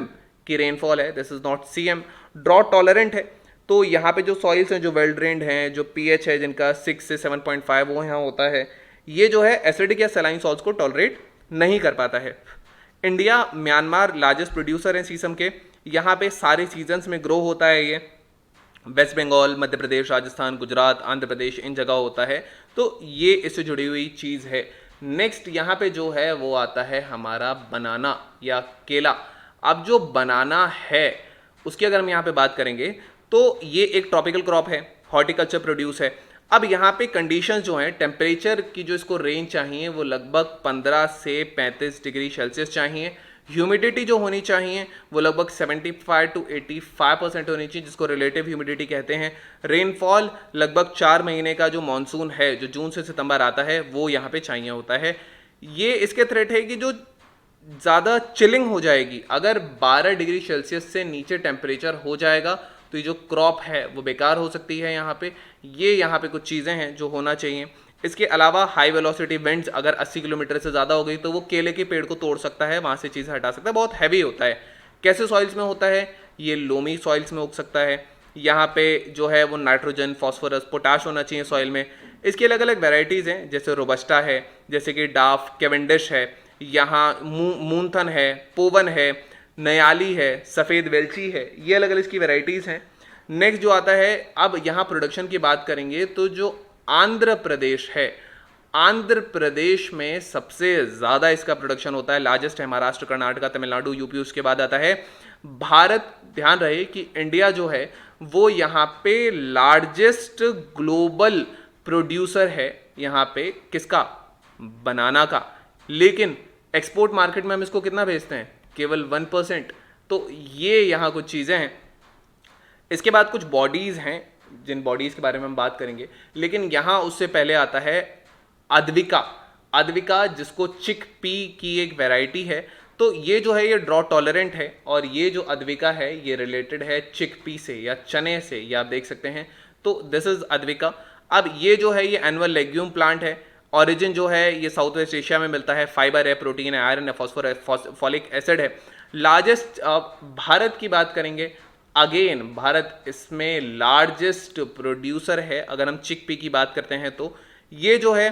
की रेनफॉल है। This is not cm. Drought tolerant है। तो यहाँ पे जो सॉइल्स हैं जो वेल ड्रेन्ड हैं, जो पीएच है जिनका 6 से 7.5 वो यहाँ होता है, ये जो है एसिडिक या सलाइन सॉल्ट्स को टॉलरेट नहीं कर पाता है। इंडिया म्यांमार लार्जेस्ट प्रोड्यूसर हैं सीसम के। यहाँ पे सारे सीजन्स में ग्रो होता है ये। वेस्ट बंगाल, मध्य प्रदेश, राजस्थान, गुजरात, आंध्र प्रदेश, इन जगह होता है। तो ये इससे जुड़ी हुई चीज़ है। नेक्स्ट यहाँ पे जो है वो आता है हमारा बनाना या केला। अब जो बनाना है उसकी अगर हम यहाँ पे बात करेंगे तो ये एक ट्रॉपिकल क्रॉप है, हॉर्टिकल्चर प्रोड्यूस है। अब यहाँ पे कंडीशंस जो हैं, टेम्परेचर की जो इसको रेंज चाहिए वो लगभग 15 से 35 डिग्री सेल्सियस चाहिए। ह्यूमिडिटी जो होनी चाहिए वो लगभग 75 to 85% होनी चाहिए, जिसको रिलेटिव ह्यूमिडिटी कहते हैं। रेनफॉल लगभग 4 महीने का जो मानसून है, जो जून से सितंबर आता है, वो यहाँ पे चाहिए होता है। ये इसके थ्रेट है कि जो ज़्यादा चिलिंग हो जाएगी, अगर 12 डिग्री सेल्सियस से नीचे टेम्परेचर हो जाएगा तो ये जो क्रॉप है वो बेकार हो सकती है यहाँ पे। ये यहाँ पे कुछ चीज़ें हैं जो होना चाहिए। इसके अलावा हाई वेलोसिटी विंड्स अगर 80 किलोमीटर से ज़्यादा हो गई तो वो केले के पेड़ को तोड़ सकता है, वहाँ से चीज़ें हटा सकता है। बहुत हैवी होता है। कैसे सॉइल्स में होता है? ये लोमी सॉइल्स में उग सकता है। यहाँ पे जो है वो नाइट्रोजन, फॉस्फोरस, पोटाश होना चाहिए सॉइल में। इसकी अलग अलग वेराइटीज़ हैं, जैसे रोबस्टा है, जैसे कि डाफ, कैवेंडिश है, यहाँ मूनथन है, पोवन है, नयाली है, सफ़ेद वेलची है। ये अलग अलग इसकी वेराइटीज़ हैं। नेक्स्ट जो आता है, अब यहाँ प्रोडक्शन की बात करेंगे तो जो आंध्र प्रदेश है, आंध्र प्रदेश में सबसे ज़्यादा इसका प्रोडक्शन होता है। लार्जेस्ट है महाराष्ट्र, कर्नाटका, तमिलनाडु, यूपी, उसके बाद आता है भारत। ध्यान रहे कि इंडिया जो है वो यहाँ पे लार्जेस्ट ग्लोबल प्रोड्यूसर है यहाँ पे किसका? बनाना का। लेकिन एक्सपोर्ट मार्केट में हम इसको कितना भेजते हैं? केवल 1%। तो ये यहाँ कुछ चीज़ें हैं। इसके बाद कुछ बॉडीज़ हैं जिन बॉडीज़ के बारे में हम बात करेंगे, लेकिन यहाँ उससे पहले आता है अद्विका। अद्विका, जिसको चिक पी की एक वैरायटी है। तो ये जो है ये ड्रॉट टॉलरेंट है, और ये जो अद्विका है ये रिलेटेड है चिक पी से या चने से, ये आप देख सकते हैं। तो दिस इज अद्विका। अब ये जो है ये एनुअल लेग्यूम प्लांट है। ओरिजिन जो है ये साउथ वेस्ट एशिया में मिलता है। फाइबर है, प्रोटीन है, आयरन है, फॉस्फोर है, फॉलिक एसिड है। लार्जेस्ट भारत की बात करेंगे, अगेन भारत इसमें लार्जेस्ट प्रोड्यूसर है अगर हम चिक पी की बात करते हैं तो। ये जो है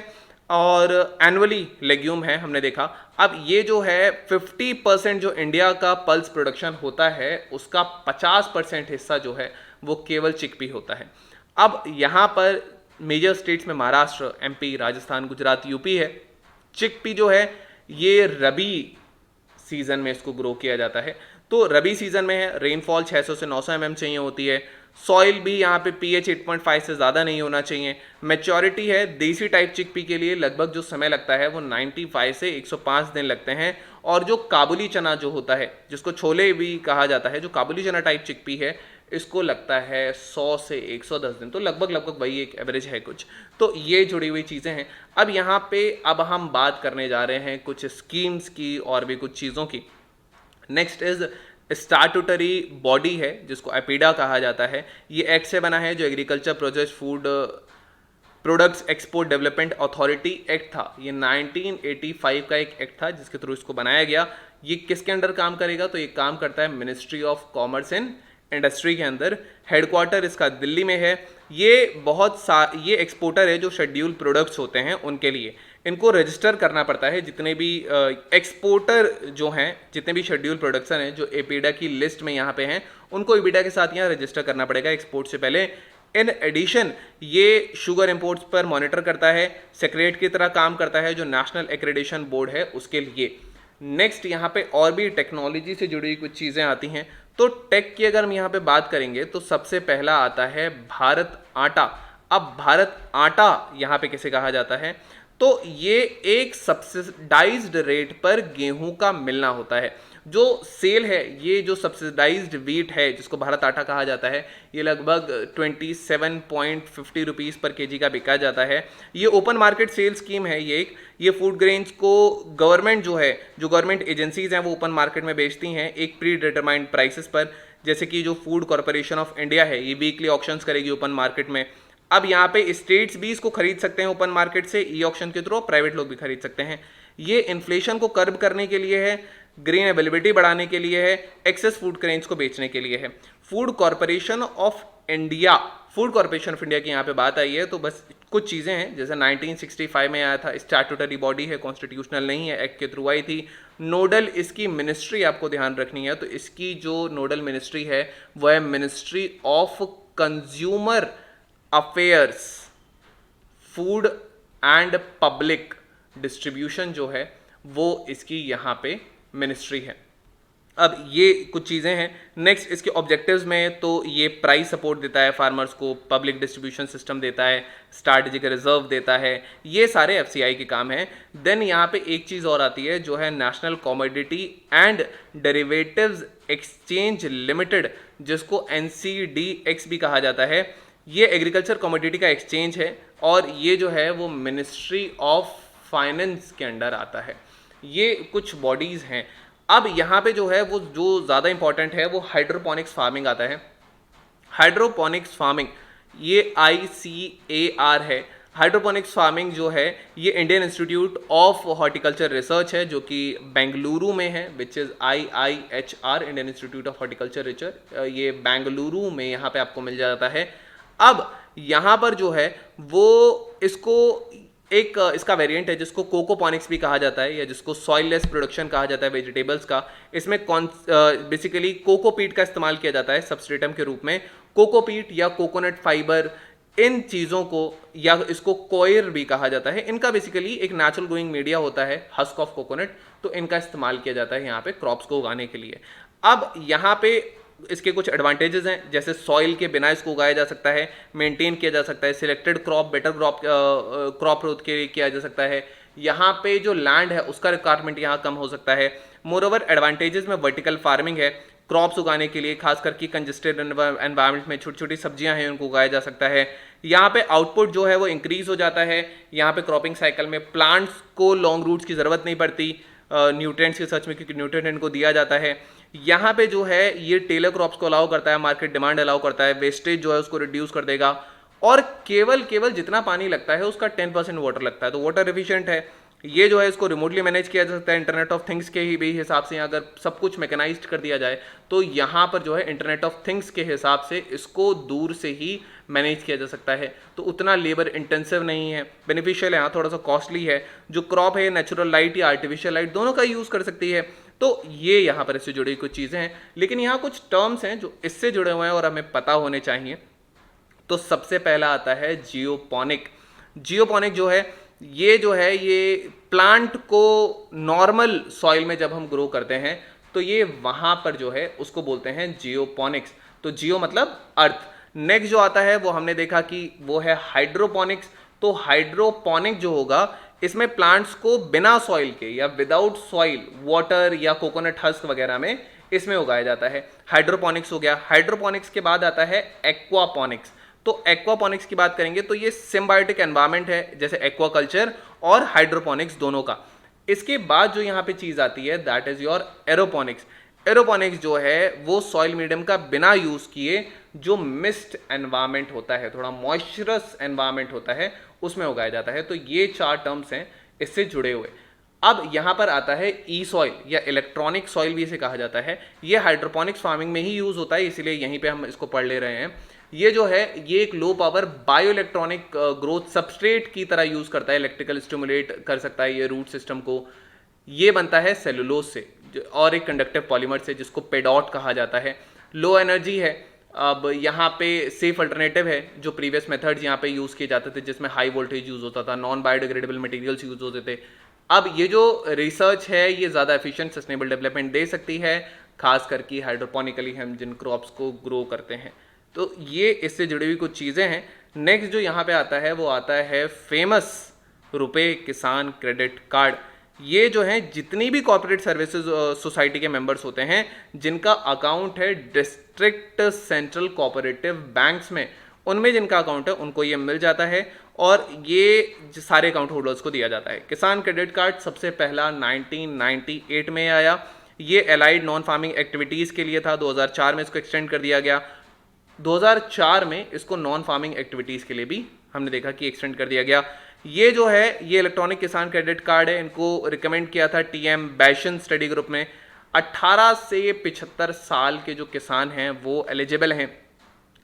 और एनुअली लेग्यूम है, हमने देखा। अब ये जो है 50% जो इंडिया का पल्स प्रोडक्शन होता है उसका 50% हिस्सा जो है वो केवल चिकपी होता है। अब यहाँ पर मेजर स्टेट्स में महाराष्ट्र, एमपी, राजस्थान, गुजरात, यूपी है। चिकपी जो है ये रबी सीजन में इसको ग्रो किया जाता है। तो रबी सीजन में है, रेनफॉल 600 से 900 mm चाहिए होती है। सॉइल भी यहाँ पे पीएच 8.5 से ज़्यादा नहीं होना चाहिए। मैच्योरिटी है देसी टाइप चिकपी के लिए लगभग जो समय लगता है वो 95 से 105 दिन लगते हैं। और जो काबुली चना जो होता है, जिसको छोले भी कहा जाता है, जो काबुली चना टाइप चिकपी है, इसको लगता है 100 से 110 दिन। तो लगभग वही एक एवरेज है कुछ। तो ये जुड़ी हुई चीज़ें हैं। अब यहाँ पे अब हम बात करने जा रहे हैं कुछ स्कीम्स की और भी कुछ चीज़ों की। नेक्स्ट इज स्टैट्यूटरी बॉडी है जिसको एपीडा कहा जाता है। ये एक्ट से बना है जो agriculture processed food products export development authority act था। ये 1985 का एक एक्ट था जिसके थ्रू इसको बनाया गया। ये किसके अंडर काम करेगा? तो ये काम करता है ministry of commerce and industry के अंदर। हेडक्वार्टर इसका दिल्ली में है। ये ये एक्सपोर्टर है जो शेड्यूल प्रोडक्ट्स होते हैं उनके लिए इनको रजिस्टर करना पड़ता है। जितने भी एक्सपोर्टर जो हैं, जितने भी शेड्यूल प्रोडक्शन हैं जो एपीडा की लिस्ट में यहाँ पे हैं, उनको एपीडा के साथ यहाँ रजिस्टर करना पड़ेगा एक्सपोर्ट से पहले। इन एडिशन ये शुगर इंपोर्ट्स पर मॉनिटर करता है, सेक्रेट की तरह काम करता है जो नेशनल एक्रेडिशन बोर्ड है उसके लिए। नेक्स्ट यहाँ पे और भी टेक्नोलॉजी से जुड़ी कुछ चीज़ें आती हैं। तो टेक की अगर हम यहाँ पे बात करेंगे तो सबसे पहला आता है भारत आटा। अब भारत आटा यहाँ पे किसे कहा जाता है? तो ये एक सब्सिडाइज्ड रेट पर गेहूं का मिलना होता है। जो सेल है, ये जो सब्सिडाइज्ड वीट है जिसको भारत आटा कहा जाता है, ये लगभग 27.50 रुपीज़ पर केजी का बिका जाता है। ये ओपन मार्केट सेल स्कीम है। ये फूड ग्रेन्स को गवर्नमेंट जो गवर्नमेंट एजेंसीज हैं वो ओपन मार्केट में बेचती हैं एक प्री डिटरमाइंड प्राइसेस पर। जैसे कि जो फूड कॉरपोरेशन ऑफ इंडिया है ये वीकली ऑक्शंस करेगी ओपन मार्केट में। अब यहाँ पे स्टेट्स भी इसको खरीद सकते हैं ओपन मार्केट से ई ऑक्शन के थ्रू, प्राइवेट लोग भी खरीद सकते हैं। ये इन्फ्लेशन को कर्ब करने के लिए है, ग्रेन अवेलेबिलिटी बढ़ाने के लिए है, एक्सेस फूड ग्रेन्स को बेचने के लिए है। फूड कॉरपोरेशन ऑफ इंडिया की यहाँ पे बात आई है। तो बस कुछ चीज़ें हैं, जैसे 1965 में आया था, स्टैट्यूटरी बॉडी है, कॉन्स्टिट्यूशनल नहीं है, एक्ट के थ्रू आई थी। नोडल इसकी मिनिस्ट्री आपको ध्यान रखनी है। तो इसकी जो नोडल मिनिस्ट्री है वह है ministry of consumer affairs, food and public distribution जो है वो इसकी यहाँ पे मिनिस्ट्री है। अब ये कुछ चीज़ें हैं। नेक्स्ट इसके ऑब्जेक्टिव्स में तो ये प्राइस सपोर्ट देता है फार्मर्स को, पब्लिक डिस्ट्रीब्यूशन सिस्टम देता है, स्ट्रैटेजिक रिजर्व देता है, ये सारे एफसीआई के काम हैं। देन यहाँ पे एक चीज़ और आती है जो है national commodity and derivatives exchange limited, जिसको NCDX भी कहा जाता है। ये एग्रीकल्चर कमोडिटी का एक्सचेंज है और ये जो है वो मिनिस्ट्री ऑफ फाइनेंस के अंडर आता है। ये कुछ बॉडीज़ हैं। अब यहाँ पे जो है वो जो ज़्यादा इंपॉर्टेंट है वो हाइड्रोपोनिक्स फार्मिंग आता है। हाइड्रोपोनिक्स फार्मिंग ये ICAR है। हाइड्रोपोनिक्स फार्मिंग जो है ये Indian institute of horticulture research है जो कि बेंगलुरु में है, which is IIHR, Indian institute of horticulture research. ये बेंगलुरु में यहाँ पे आपको मिल जाता है। अब यहाँ पर जो है वो एक इसका वेरिएंट है जिसको कोकोपोनिक्स भी कहा जाता है या जिसको सॉइल लेस प्रोडक्शन कहा जाता है वेजिटेबल्स का। इसमें बेसिकली कोकोपीट का इस्तेमाल किया जाता है सबस्ट्रेटम के रूप में। कोकोपीट या कोकोनट फाइबर, इन चीज़ों को, या इसको कोयर भी कहा जाता है, इनका बेसिकली एक नेचुरल ग्रोइंग मीडिया होता है हस्क ऑफ कोकोनट। तो इनका इस्तेमाल किया जाता है यहाँ पे क्रॉप्स को उगाने के लिए। अब यहाँ पे इसके कुछ एडवांटेजेस हैं, जैसे सॉइल के बिना इसको उगाया जा सकता है, मेंटेन किया जा सकता है, selected crop better crop growth के लिए किया जा सकता है। यहाँ पे जो लैंड है उसका रिक्वायरमेंट यहाँ कम हो सकता है। मोरओवर एडवांटेजेस में वर्टिकल फार्मिंग है, क्रॉप्स उगाने के लिए, खास करके कंजेस्टेड एनवायरनमेंट में छोटी छोटी सब्जियां हैं उनको उगाया जा सकता है। यहाँ पे आउटपुट जो है वो इंक्रीज हो जाता है। यहाँ पे क्रॉपिंग साइकिल में प्लांट्स को लॉन्ग रूट्स की ज़रूरत नहीं पड़ती न्यूट्रिएंट्स के सर्च में, क्योंकि न्यूट्रिएंट इनको दिया जाता है। यहाँ पे जो है ये टेलर क्रॉप्स को अलाउ करता है, मार्केट डिमांड अलाउ करता है, वेस्टेज जो है उसको रिड्यूस कर देगा, और केवल जितना पानी लगता है उसका 10% वाटर लगता है, तो वाटर एफिशिएंट है। ये जो है इसको रिमोटली मैनेज किया जा सकता है इंटरनेट ऑफ थिंग्स के ही भी हिसाब से। अगर सब कुछ मैकेनाइज्ड कर दिया जाए तो यहाँ पर जो है इंटरनेट ऑफ थिंग्स के हिसाब से इसको दूर से ही मैनेज किया जा सकता है, तो उतना लेबर इंटेंसिव नहीं है, बेनिफिशियल है। हाँ थोड़ा सा कॉस्टली है। जो क्रॉप है नेचुरल लाइट या आर्टिफिशियल लाइट दोनों का यूज़ कर सकती है। तो ये यहाँ पर इससे जुड़ी कुछ चीज़ें हैं, लेकिन यहाँ कुछ टर्म्स हैं जो इससे जुड़े हुए हैं और हमें पता होने चाहिए। तो सबसे पहला आता है जियोपोनिक। जियोपोनिक जो है ये प्लांट को नॉर्मल सॉइल में जब हम ग्रो करते हैं तो ये वहां पर जो है उसको बोलते हैं जियोपोनिक्स। तो जियो मतलब अर्थ। नेक्स्ट जो आता है वो हमने देखा कि वो है हाइड्रोपोनिक्स। तो हाइड्रोपोनिक जो होगा इसमें प्लांट्स को बिना सॉइल के या विदाउट सॉइल वाटर या कोकोनट हस्क वगैरह में इसमें उगाया जाता है। हाइड्रोपोनिक्स हो गया। हाइड्रोपोनिक्स के बाद आता है एक्वापोनिक्स। तो एक्वापोनिक्स की बात करेंगे तो ये सिम्बायोटिक एनवायरनमेंट है, जैसे एक्वाकल्चर और हाइड्रोपोनिक्स दोनों का। इसके बाद जो यहाँ पे चीज आती है that is your aeroponics. Aeroponics जो है वो सॉइल मीडियम का बिना यूज किए जो मिस्ट एनवायरनमेंट होता है, थोड़ा मॉइस्चरस एनवायरनमेंट होता है, उसमें उगाया जाता है। तो ये 4 टर्म्स हैं इससे जुड़े हुए। अब यहां पर आता है ई सॉइल या इलेक्ट्रॉनिक सॉइल भी इसे कहा जाता है। ये हाइड्रोपोनिक्स फार्मिंग में ही यूज होता है, इसलिए यहीं पे हम इसको पढ़ ले रहे हैं। ये जो है ये एक low power bio electronic growth substrate की तरह यूज करता है, इलेक्ट्रिकल स्टिमुलेट कर सकता है ये रूट सिस्टम को। ये बनता है सेलुलोज से और एक कंडक्टिव पॉलीमर से जिसको पेडॉट कहा जाता है। लो एनर्जी है। अब यहाँ पे सेफ अल्टरनेटिव है, जो प्रीवियस मेथड्स यहाँ पे यूज किए जाते थे जिसमें हाई वोल्टेज यूज होता था, नॉन बायोडिग्रेडेबल मटेरियल्स यूज होते थे। अब ये जो रिसर्च है ये ज़्यादा एफिशिएंट सस्टेनेबल डेवलपमेंट दे सकती है, खास करके हाइड्रोपोनिकली हम जिन क्रॉप्स को ग्रो करते हैं। तो ये इससे जुड़ी हुई कुछ चीज़ें हैं। नेक्स्ट जो यहाँ पे आता है वो आता है फेमस रुपए किसान क्रेडिट कार्ड। ये जो है जितनी भी कॉर्पोरेट सर्विसेज सोसाइटी के मेंबर्स होते हैं जिनका अकाउंट है डिस्ट्रिक्ट सेंट्रल कोऑपरेटिव बैंक्स में, उनमें जिनका अकाउंट है उनको ये मिल जाता है और ये सारे अकाउंट होल्डर्स को दिया जाता है। किसान क्रेडिट कार्ड सबसे पहला 1998 में आया। ये एलाइड नॉन फार्मिंग एक्टिविटीज़ के लिए था। 2004 में इसको एक्सटेंड कर दिया गया। 2004 में इसको नॉन फार्मिंग एक्टिविटीज़ के लिए भी हमने देखा कि एक्सटेंड कर दिया गया। ये जो है ये इलेक्ट्रॉनिक किसान क्रेडिट कार्ड है, इनको रिकमेंड किया था टीएम बैशन स्टडी ग्रुप में। 18 से 75 साल के जो किसान हैं वो एलिजिबल हैं।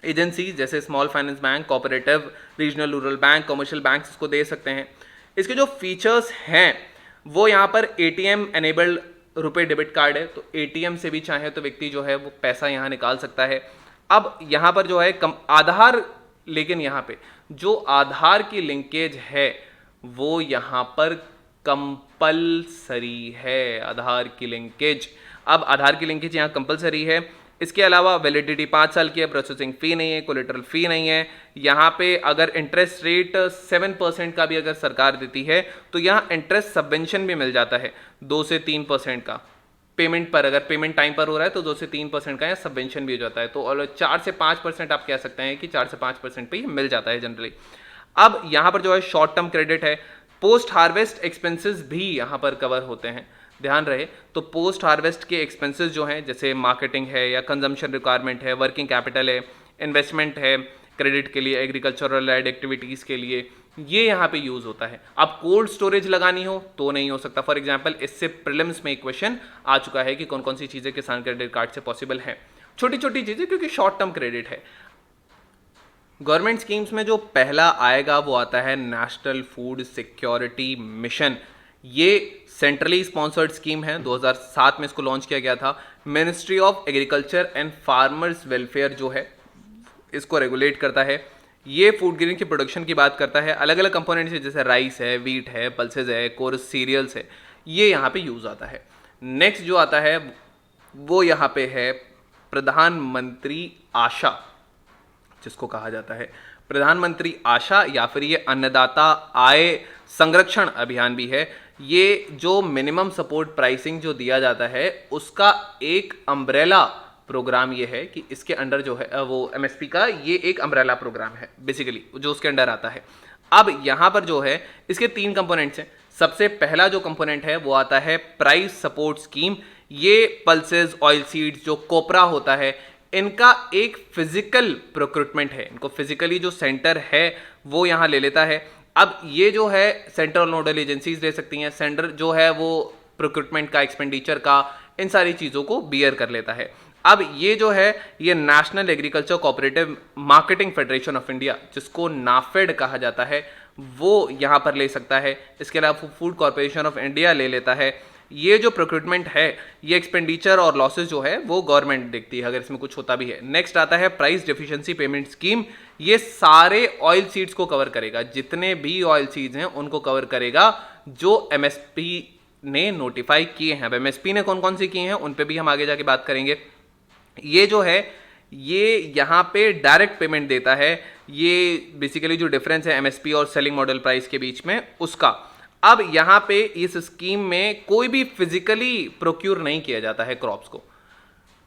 एजेंसीज जैसे small finance bank, cooperative, regional rural bank, commercial bank इसको दे सकते हैं। इसके जो फीचर्स हैं वो यहाँ पर एटीएम एनेबल्ड रुपए डेबिट कार्ड है, तो एटीएम से भी चाहे तो व्यक्ति जो है वो पैसा यहाँ निकाल सकता है। अब यहाँ पर जो है आधार, लेकिन यहाँ पे जो आधार की लिंकेज है वो यहाँ पर कंपलसरी है, आधार की लिंकेज। अब आधार की लिंकेज यहाँ कंपलसरी है। इसके अलावा वैलिडिटी 5 साल की है, प्रोसेसिंग फ़ी नहीं है, कोलेटरल फ़ी नहीं है। यहाँ पे अगर इंटरेस्ट रेट 7% का भी अगर सरकार देती है तो यहाँ इंटरेस्ट सबवेंशन भी मिल जाता है 2 से 3% का पेमेंट पर। अगर पेमेंट टाइम पर हो रहा है तो 2 से 3% का यहाँ सबवेंशन भी हो जाता है। तो और 4 से 5% आप कह सकते हैं कि 4 से 5% पे ही मिल जाता है जनरली। अब यहाँ पर जो है शॉर्ट टर्म क्रेडिट है। पोस्ट हार्वेस्ट एक्सपेंसेस भी यहाँ पर कवर होते हैं, ध्यान रहे। तो पोस्ट हार्वेस्ट के एक्सपेंसेस जो हैं जैसे मार्केटिंग है या कंजम्पशन रिक्वायरमेंट है, वर्किंग कैपिटल है, इन्वेस्टमेंट है क्रेडिट के लिए, एग्रीकल्चरल एड एक्टिविटीज़ के लिए, ये यहाँ पे यूज़ होता है। अब कोल्ड स्टोरेज लगानी हो तो नहीं हो सकता। फॉर एग्जांपल इससे प्रीलिम्स में एक क्वेश्चन आ चुका है कि कौन कौन सी चीज़ें किसान क्रेडिट कार्ड से पॉसिबल है। छोटी छोटी चीज़ें, क्योंकि शॉर्ट टर्म क्रेडिट है। गवर्नमेंट स्कीम्स में जो पहला आएगा वो आता है नेशनल फूड सिक्योरिटी मिशन। ये सेंट्रली स्पॉन्सर्ड स्कीम है, 2007 में इसको लॉन्च किया गया था। Ministry of agriculture and farmers welfare जो है इसको रेगुलेट करता है। ये फूड ग्रेन की प्रोडक्शन की बात करता है। अलग अलग कंपोनेंट्स है जैसे राइस है, वीट है, पल्सेज है, कोरस सीरियल्स है, ये यहाँ पे यूज आता है। नेक्स्ट जो आता है वो यहाँ पे है प्रधानमंत्री आशा, जिसको कहा जाता है प्रधानमंत्री आशा, या फिर ये अन्नदाता आय संरक्षण अभियान भी है। ये जो मिनिमम सपोर्ट प्राइसिंग जो दिया जाता है उसका एक अम्ब्रेला प्रोग्राम ये है कि इसके अंडर जो है वो एमएसपी का ये एक अम्ब्रेला प्रोग्राम है बेसिकली जो उसके अंडर आता है। अब यहाँ पर जो है इसके 3 कंपोनेंट्स हैं। सबसे पहला जो कंपोनेंट है वो आता है प्राइस सपोर्ट स्कीम। ये पल्सेस, ऑयल सीड्स, जो कोपरा होता है, इनका एक फिजिकल प्रोक्रूटमेंट है। इनको फिजिकली जो सेंटर है वो यहाँ ले लेता है। अब ये जो है सेंट्रल नोडल एजेंसीज ले सकती हैं। सेंटर जो है वो प्रोक्रूटमेंट का, एक्सपेंडिचर का, इन सारी चीज़ों को बियर कर लेता है। अब ये जो है ये national agriculture cooperative marketing federation of India, जिसको नाफेड कहा जाता है, वो यहाँ पर ले सकता है। इसके अलावा फूड कॉर्पोरेशन ऑफ इंडिया ले लेता है। ये जो प्रोक्रूटमेंट है, ये एक्सपेंडिचर और लॉसेस जो है वो गवर्नमेंट देखती है अगर इसमें कुछ होता भी है। नेक्स्ट आता है प्राइस डेफिशिएंसी पेमेंट स्कीम। ये सारे ऑयल सीड्स को कवर करेगा, जितने भी ऑयल सीड्स हैं उनको कवर करेगा जो एमएसपी ने नोटिफाई किए हैं। अब एमएसपी ने कौन कौन से किए हैं उन पे भी हम आगे जाके बात करेंगे। ये जो है ये यहाँ पे डायरेक्ट पेमेंट देता है। ये बेसिकली जो डिफरेंस है एमएसपी और सेलिंग मॉडल प्राइस के बीच में उसका। अब यहाँ पे इस स्कीम में कोई भी फिजिकली प्रोक्यूर नहीं किया जाता है, क्रॉप्स को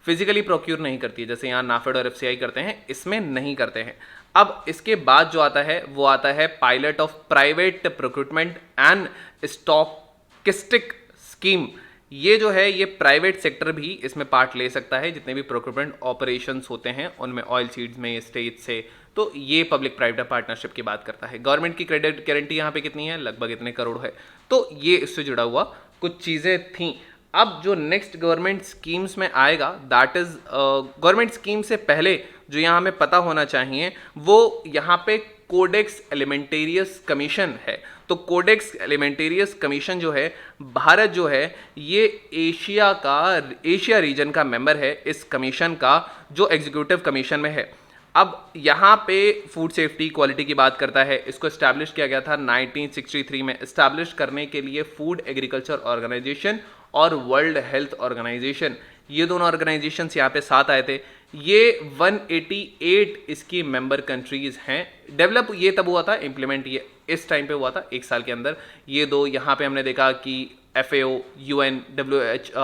फिजिकली प्रोक्यूर नहीं करती है जैसे यहाँ नाफेड और एफसीआई करते हैं, इसमें नहीं करते हैं। अब इसके बाद जो आता है वो आता है pilot of private procurement and stockist scheme. ये जो है ये प्राइवेट सेक्टर भी इसमें पार्ट ले सकता है। जितने भी प्रोक्यूरमेंट ऑपरेशंस होते हैं उनमें ऑयल सीड्स में, स्टेट से, तो ये पब्लिक प्राइवेट पार्टनरशिप की बात करता है। गवर्नमेंट की क्रेडिट गारंटी यहाँ पे कितनी है, लगभग इतने करोड़ है। तो ये इससे जुड़ा हुआ कुछ चीज़ें थी। अब जो नेक्स्ट गवर्नमेंट स्कीम्स में आएगा, दैट इज गवर्नमेंट स्कीम से पहले जो यहाँ हमें पता होना चाहिए वो यहाँ पे कोडेक्स एलिमेंटेरियस कमीशन है। तो कोडेक्स एलिमेंटेरियस कमीशन जो है, भारत जो है ये एशिया रीजन का मेंबर है इस कमीशन का, जो एग्जीक्यूटिव कमीशन में है। अब यहाँ पे फूड सेफ्टी क्वालिटी की बात करता है। इसको इस्टेब्लिश किया गया था 1963 में। इस्टेब्लिश करने के लिए फूड एग्रीकल्चर ऑर्गेनाइजेशन और वर्ल्ड हेल्थ ऑर्गेनाइजेशन, ये दोनों ऑर्गेनाइजेशंस यहाँ पे साथ आए थे। ये 188 इसकी मेंबर कंट्रीज हैं। डेवलप ये तब हुआ था, इम्प्लीमेंट ये इस टाइम पे हुआ था 1 साल के अंदर। ये दो यहाँ पे हमने देखा कि FAO, UN,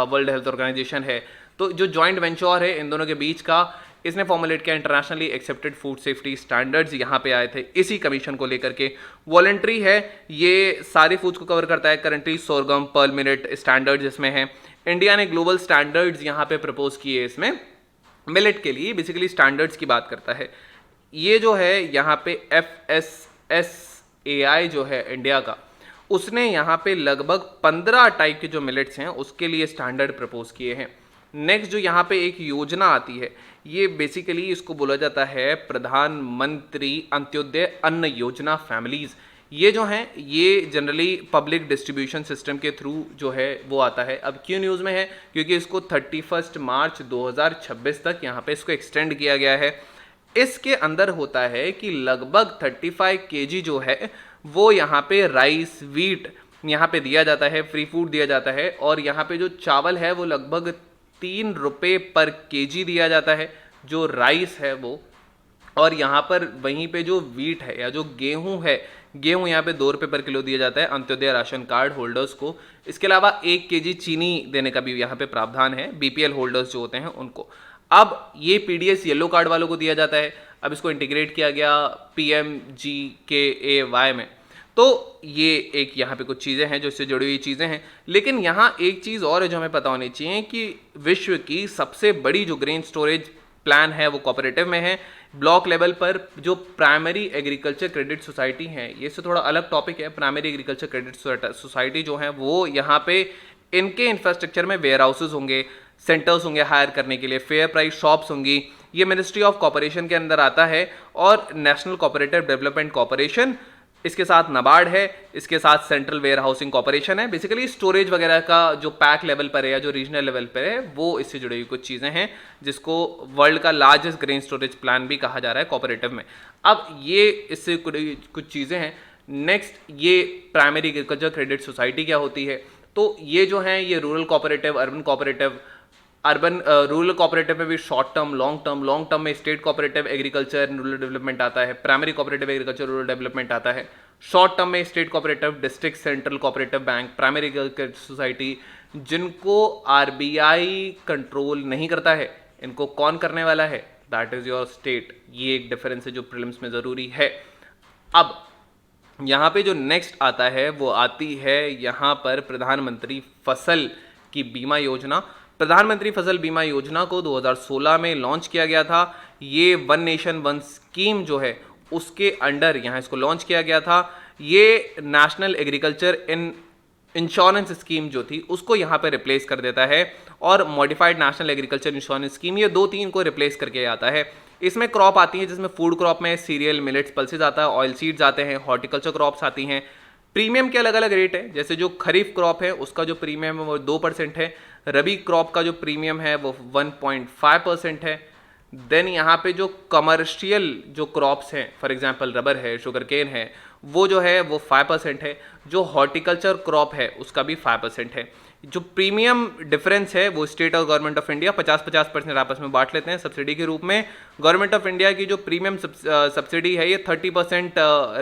World Health Organization है, तो जो जॉइंट वेंचर है इन दोनों के बीच का, इसने फॉर्मुलेट किया internationally accepted food safety standards, यहाँ पे आए थे इसी कमीशन को लेकर के। वॉलंटरी है, ये सारी फूड्स को कवर करता है। Currently sorghum, pearl millet standards इसमें है। इंडिया ने ग्लोबल स्टैंडर्ड्स यहाँ पे प्रपोज किए इसमें मिलेट के लिए, बेसिकली स्टैंडर्ड्स की बात करता है। ये जो है यहाँ पे FSSAI जो है इंडिया का, उसने यहाँ पे लगभग 15 टाइप के जो मिलेट्स हैं उसके लिए स्टैंडर्ड प्रपोज किए हैं। नेक्स्ट जो यहाँ पे एक योजना आती है, ये बेसिकली इसको बोला जाता है प्रधानमंत्री अंत्योदय अन्न योजना फैमिलीज। ये जो हैं ये जनरली पब्लिक डिस्ट्रीब्यूशन सिस्टम के थ्रू जो है वो आता है। अब क्यों न्यूज़ में है, क्योंकि इसको 31 मार्च 2026 तक यहाँ पे इसको एक्सटेंड किया गया है। इसके अंदर होता है कि लगभग 35 kg जो है वो यहाँ पे राइस, वीट यहाँ पे दिया जाता है, फ्री फूड दिया जाता है। और यहाँ पे जो चावल है वो लगभग 3 रुपये पर kg दिया जाता है, जो राइस है वो। और यहाँ पर वहीं पे जो वीट है या जो गेहूं है, गेहूं यहाँ पे 2 रुपये पर किलो दिया जाता है अंत्योदय राशन कार्ड होल्डर्स को। इसके अलावा 1 kg चीनी देने का भी यहाँ पे प्रावधान है BPL होल्डर्स जो होते हैं उनको। अब ये PDS येलो कार्ड वालों को दिया जाता है। अब इसको इंटीग्रेट किया गया PMGKAY में। तो ये एक यहाँ पे कुछ चीज़ें हैं जो इससे जुड़ी हुई चीज़ें हैं। लेकिन यहाँ एक चीज़ और है जो हमें पता होनी चाहिए कि विश्व की सबसे बड़ी जो ग्रेन स्टोरेज प्लान है वो कोऑपरेटिव में है। ब्लॉक लेवल पर जो प्राइमरी एग्रीकल्चर क्रेडिट सोसाइटी है, ये से थोड़ा अलग टॉपिक है। प्राइमरी एग्रीकल्चर क्रेडिट सोसाइटी जो है वो यहाँ पे इनके इंफ्रास्ट्रक्चर में वेयर हाउसेज होंगे, सेंटर्स होंगे हायर करने के लिए, फेयर प्राइस शॉप्स होंगी। ये मिनिस्ट्री ऑफ कॉर्पोरेशन के अंदर आता है। और नेशनल कोऑपरेटिव डेवलपमेंट कॉर्पोरेशन, इसके साथ नाबार्ड है, इसके साथ सेंट्रल वेयर हाउसिंग कॉर्पोरेशन है। बेसिकली स्टोरेज वगैरह का जो पैक लेवल पर है या जो रीजनल लेवल पर है वो इससे जुड़ी हुई कुछ चीज़ें हैं, जिसको वर्ल्ड का लार्जेस्ट ग्रेन स्टोरेज प्लान भी कहा जा रहा है कोऑपरेटिव में। अब ये इससे कुछ चीज़ें हैं। नेक्स्ट ये प्राइमरी एग्रीकल्चर क्रेडिट सोसाइटी क्या होती है, तो ये जो है ये rural cooperative, urban cooperative, rural cooperative में भी शॉर्ट टर्म, लॉन्ग टर्म में state cooperative agriculture rural development आता है, primary cooperative agriculture rural development आता है। शॉर्ट टर्म में state cooperative, district central cooperative bank, primary agriculture society, जिनको RBI कंट्रोल नहीं करता है, इनको कौन करने वाला है, दैट इज योर स्टेट। ये एक डिफरेंस है जो प्रीलिम्स में जरूरी है। अब यहाँ पे जो नेक्स्ट आता है वो आती है यहाँ पर प्रधानमंत्री फसल की बीमा योजना। प्रधानमंत्री फसल बीमा योजना को 2016 में लॉन्च किया गया था। ये वन नेशन वन स्कीम जो है उसके अंडर यहाँ इसको लॉन्च किया गया था। ये नेशनल एग्रीकल्चर इंश्योरेंस स्कीम जो थी उसको यहाँ पे रिप्लेस कर देता है, और modified national agriculture insurance scheme, ये 2-3 को रिप्लेस करके आता है। इसमें क्रॉप आती है, जिसमें फूड क्रॉप में सीरियल, मिलेट्स, पल्सेस आता है, ऑयल सीड्स आते हैं, हॉर्टिकल्चर क्रॉप्स आती हैं। प्रीमियम के अलग अलग रेट है, जैसे जो खरीफ क्रॉप है उसका जो प्रीमियम है वो 2% है, रबी क्रॉप का जो प्रीमियम है वो 1.5% है। देन यहाँ पे जो कमर्शियल जो क्रॉप्स हैं, फॉर एग्जांपल रबर है, शुगर केन है, वो जो है वो 5% है। जो हॉर्टिकल्चर क्रॉप है उसका भी 5% है। जो प्रीमियम डिफरेंस है वो स्टेट और गवर्नमेंट ऑफ इंडिया 50-50% आपस में बांट लेते हैं सब्सिडी के रूप में। गवर्नमेंट ऑफ इंडिया की जो प्रीमियम सब्सिडी है ये 30%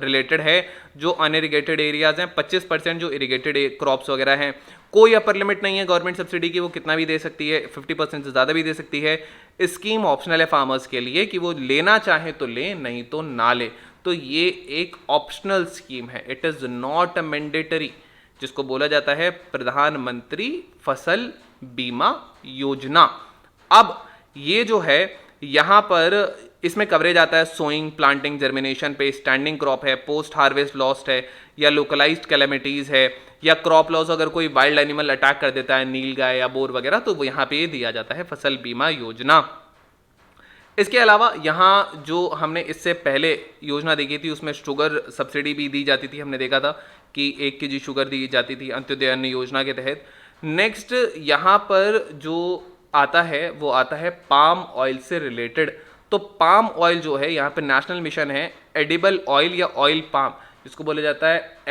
रिलेटेड है जो अनइरिगेटेड एरियाज हैं, 25% जो इरिगेटेड क्रॉप्स वगैरह हैं। कोई अपर लिमिट नहीं है गवर्नमेंट सब्सिडी की, वो कितना भी दे सकती है, 50% से ज़्यादा भी दे सकती है। स्कीम ऑप्शनल है फार्मर्स के लिए कि वो लेना चाहे तो ले, नहीं तो ना ले। तो ये एक ऑप्शनल स्कीम है, इट इज़ नॉट मैंडेटरी, जिसको बोला जाता है प्रधानमंत्री फसल बीमा योजना। अब ये जो है यहाँ पर इसमें कवरेज आता है सोइंग, प्लांटिंग, जर्मिनेशन पे, स्टैंडिंग क्रॉप है, पोस्ट हार्वेस्ट लॉस्ट है, या लोकलाइज्ड कैलेमिटीज है, या क्रॉप लॉस अगर कोई वाइल्ड एनिमल अटैक कर देता है, नील गाय या बोर वगैरह, तो वो यहाँ पे दिया जाता है फसल बीमा योजना। इसके अलावा यहाँ जो हमने इससे पहले योजना देखी थी उसमें शुगर सब्सिडी भी दी जाती थी, हमने देखा था कि 1 kg शुगर दी जाती थी अंत्योदय अन्न योजना के तहत। नेक्स्ट यहाँ पर जो आता है वो आता है पाम ऑयल से रिलेटेड। तो पाम ऑयल जो है यहाँ पे नेशनल मिशन है एडिबल ऑयल या ऑयल पाम, जिसको बोला जाता है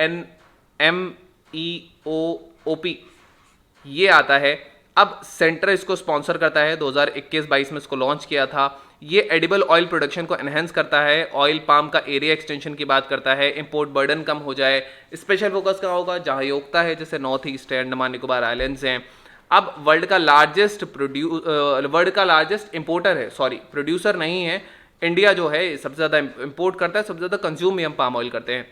NMEOOP, ये आता है। अब सेंटर इसको स्पॉन्सर करता है, 2021-22 में इसको लॉन्च किया था। ये एडिबल ऑयल प्रोडक्शन को एनहेंस करता है, ऑयल पाम का एरिया एक्सटेंशन की बात करता है, इंपोर्ट बर्डन कम हो जाए। स्पेशल फोकस कहाँ होगा, जहाँ योग्यता है, जैसे नॉर्थ ईस्ट है, अंडमान निकोबार आइलैंड्स हैं। अब वर्ल्ड का लार्जेस्ट इंपोर्टर है, सॉरी प्रोड्यूसर नहीं है, इंडिया जो है सबसे ज़्यादा इंपोर्ट करता है, सबसे ज़्यादा कंज्यूम भी हम पाम ऑयल करते हैं।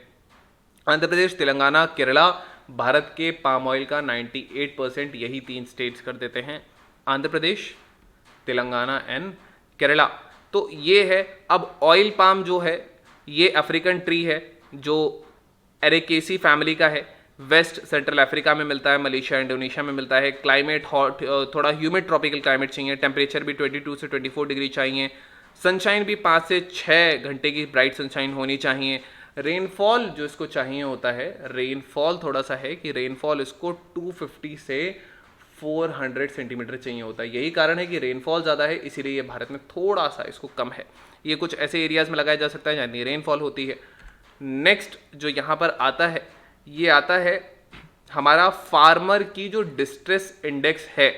आंध्र प्रदेश, तेलंगाना, केरला भारत के पाम ऑयल का 98% यही 3 स्टेट्स कर देते हैं, आंध्र प्रदेश, तेलंगाना एंड केरला। तो ये है। अब ऑयल पाम जो है ये अफ्रीकन ट्री है जो एरेकेसी फैमिली का है, वेस्ट सेंट्रल अफ्रीका में मिलता है, मलेशिया, इंडोनेशिया में मिलता है। क्लाइमेट हॉट, थोड़ा ह्यूमिड ट्रॉपिकल क्लाइमेट चाहिए, टेम्परेचर भी 22 से 24 डिग्री चाहिए, सनशाइन भी 5 से 6 घंटे की ब्राइट सनशाइन होनी चाहिए। रेनफॉल जो इसको चाहिए होता है, रेनफॉल थोड़ा सा है कि रेनफॉल इसको 250 से 400 सेंटीमीटर चाहिए होता है। यही कारण है कि रेनफॉल ज़्यादा है, इसीलिए ये भारत में थोड़ा सा इसको कम है। ये कुछ ऐसे एरियाज़ में लगाया जा सकता है जहाँ नहीं रेनफॉल होती है। नेक्स्ट जो यहाँ पर आता है ये आता है हमारा फार्मर की जो डिस्ट्रेस इंडेक्स है।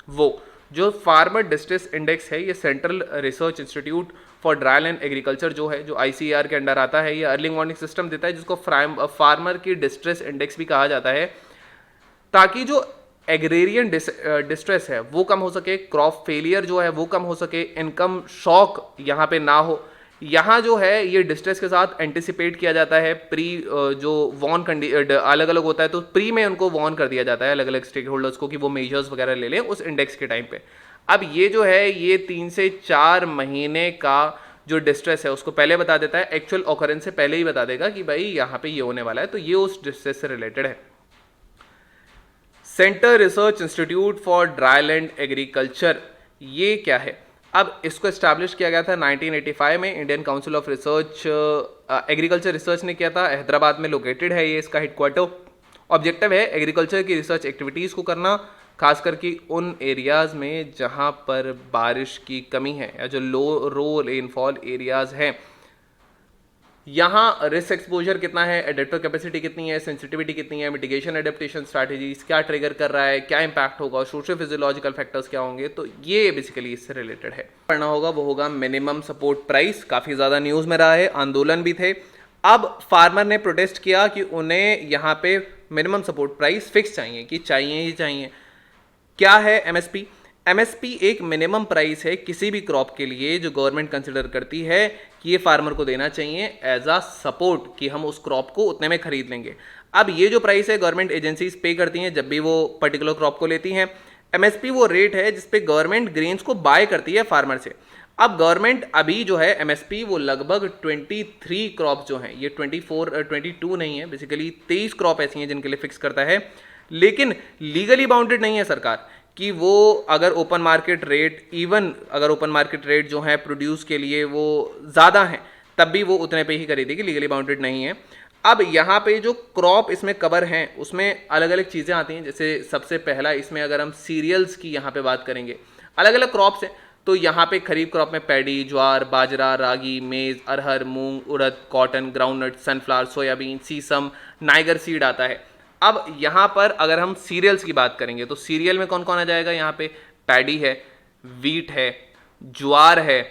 वो जो फार्मर डिस्ट्रेस इंडेक्स है ये central research institute for dryland agriculture जो है, जो ICAR के अंडर आता है, ये अर्ली वार्निंग सिस्टम देता है जिसको फार्मर की डिस्ट्रेस इंडेक्स भी कहा जाता है, ताकि जो एग्रेरियन डिस्ट्रेस है वो कम हो सके, क्रॉप फेलियर जो है वो कम हो सके, इनकम शॉक यहाँ पे ना हो। यहाँ जो है ये डिस्ट्रेस के साथ एंटिसिपेट किया जाता है, प्री जो वॉर्न अलग अलग होता है तो प्री में उनको वॉर्न कर दिया जाता है अलग अलग स्टेक होल्डर्स को कि वो मेजर्स वगैरह ले लें उस इंडेक्स के टाइम पे। अब ये जो है ये 3 से 4 महीने का जो डिस्ट्रेस है उसको पहले बता देता है, एक्चुअल ऑकरेंस से पहले ही बता देगा कि भाई यहाँ पे ये होने वाला है, तो ये उस डिस्ट्रेस से रिलेटेड है। Centre research institute for dryland agriculture ये क्या है? अब इसको एस्टैब्लिश किया गया था 1985 में, Indian council of research agriculture research ने किया था, हैदराबाद में लोकेटेड है ये इसका हेडक्वार्टर। ऑब्जेक्टिव है एग्रीकल्चर की रिसर्च एक्टिविटीज़ को करना, खासकर कि उन एरियाज़ में जहाँ पर बारिश की कमी है या जो लो रेनफॉल एरियाज़ हैं। यहाँ रिस्क एक्सपोजर कितना है, एडेप्टर कैपेसिटी कितनी है, सेंसिटिविटी कितनी है, मिटिगेशन एडेप्टेशन स्ट्रैटेजीज क्या ट्रिगर कर रहा है, क्या इंपैक्ट होगा, सोशल फिजियोलॉजिकल फैक्टर्स क्या होंगे, तो ये बेसिकली इससे रिलेटेड है। पढ़ना होगा वो होगा मिनिमम सपोर्ट प्राइस, काफ़ी ज़्यादा न्यूज़ में रहा है, आंदोलन भी थे। अब फार्मर ने प्रोटेस्ट किया कि उन्हें यहाँ पे मिनिमम सपोर्ट प्राइस फिक्स चाहिए, कि चाहिए ही चाहिए। क्या है MSP? एमएसपी एक मिनिमम प्राइस है किसी भी क्रॉप के लिए जो गवर्नमेंट कंसिडर करती है कि ये फार्मर को देना चाहिए एज अ सपोर्ट कि हम उस क्रॉप को उतने में खरीद लेंगे। अब ये जो प्राइस है गवर्नमेंट एजेंसीज पे करती हैं जब भी वो पर्टिकुलर क्रॉप को लेती हैं। एमएसपी वो रेट है जिसपे गवर्नमेंट ग्रेन्स को बाय करती है फार्मर से। अब गवर्नमेंट अभी जो है एमएसपी वो लगभग 23 क्रॉप जो हैं, ये 22 नहीं है, बेसिकली 23 क्रॉप ऐसी हैं जिनके लिए फिक्स करता है, लेकिन लीगली बाउंडेड नहीं है सरकार कि वो अगर ओपन मार्केट रेट, इवन अगर ओपन मार्केट रेट जो है प्रोड्यूस के लिए वो ज़्यादा है तब भी वो उतने पे ही खरीदेगी, लीगली बाउंडेड नहीं है। अब यहाँ पे जो क्रॉप इसमें कवर हैं उसमें अलग अलग चीज़ें आती हैं। जैसे सबसे पहला इसमें अगर हम सीरियल्स की यहाँ पे बात करेंगे, अलग अलग क्रॉप्स हैं, तो यहाँ पे खरीफ क्रॉप में पैडी, ज्वार, बाजरा, रागी, मेज, अरहर, मूंग, उड़द, कॉटन, ग्राउंडनट, सनफ्लावर, सोयाबीन, सीसम, नाइगर सीड आता है। अब यहाँ पर अगर हम सीरियल्स की बात करेंगे तो सीरियल में कौन कौन आ जाएगा, यहाँ पे पैडी है, वीट है, ज्वार है,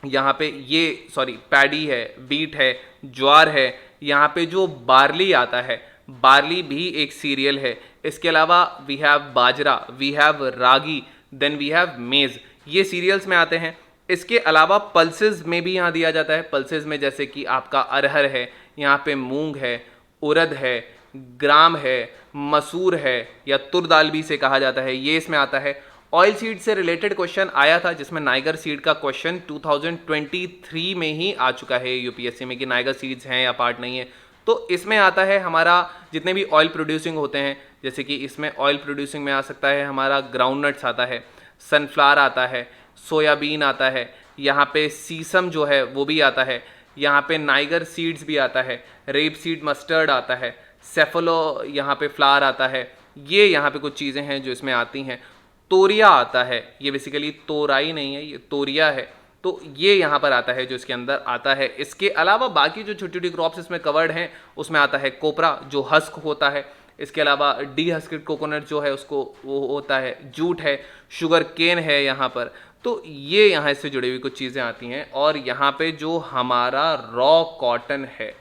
यहाँ पे ये पैडी है, वीट है, ज्वार है, यहाँ पे जो बार्ली आता है, बार्ली भी एक सीरियल है। इसके अलावा we have bajra, we have ragi, then we have maize, ये सीरियल्स में आते हैं। इसके अलावा पल्सेस में भी यहाँ दिया जाता है। पल्सेस में जैसे कि आपका अरहर है, यहाँ पे मूंग है, उड़द है, ग्राम है, मसूर है या तुर दाल भी से कहा जाता है, ये इसमें आता है। ऑयल सीड से रिलेटेड क्वेश्चन आया था जिसमें नाइगर सीड का क्वेश्चन 2023 में ही आ चुका है यूपीएससी में कि नाइगर सीड्स हैं या पार्ट नहीं है। तो इसमें आता है हमारा जितने भी ऑयल प्रोड्यूसिंग होते हैं, जैसे कि इसमें ऑयल प्रोड्यूसिंग में आ सकता है हमारा ग्राउंडनट्स आता है, सनफ्लावर आता है, सोयाबीन आता है, यहाँ पे सीसम जो है वो भी आता है, यहाँ पे नाइगर सीड्स भी आता है, रेप सीड मस्टर्ड आता है, सेफलो यहाँ पे फ्लावर आता है, ये यहाँ पे कुछ चीज़ें हैं जो इसमें आती हैं। तोरिया आता है, ये बेसिकली तोराई नहीं है, ये तोरिया है, तो ये यहाँ पर आता है जो इसके अंदर आता है। इसके अलावा बाकी जो छोटी छोटी क्रॉप्स इसमें कवर्ड हैं उसमें आता है कोपरा जो हस्क होता है, इसके अलावा डी हस्केड कोकोनट जो है उसको वो होता है, जूट है, शुगर केन है यहाँ पर। तो ये यहाँ इससे जुड़ी हुई कुछ चीज़ें आती हैं और यहाँ पे जो हमारा रॉ कॉटन है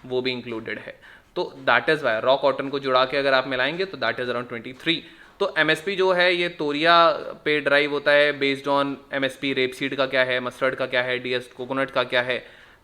वो भी इंक्लूडेड है। तो that is why raw cotton को जुड़ा के अगर आप मिलाएंगे तो दैट इज़ अराउंड 23। तो एमएसपी जो है ये तोरिया पे ड्राइव होता है बेस्ड ऑन एमएसपी, रेपसीड का क्या है, मस्टर्ड का क्या है, डीएस कोकोनट का क्या है।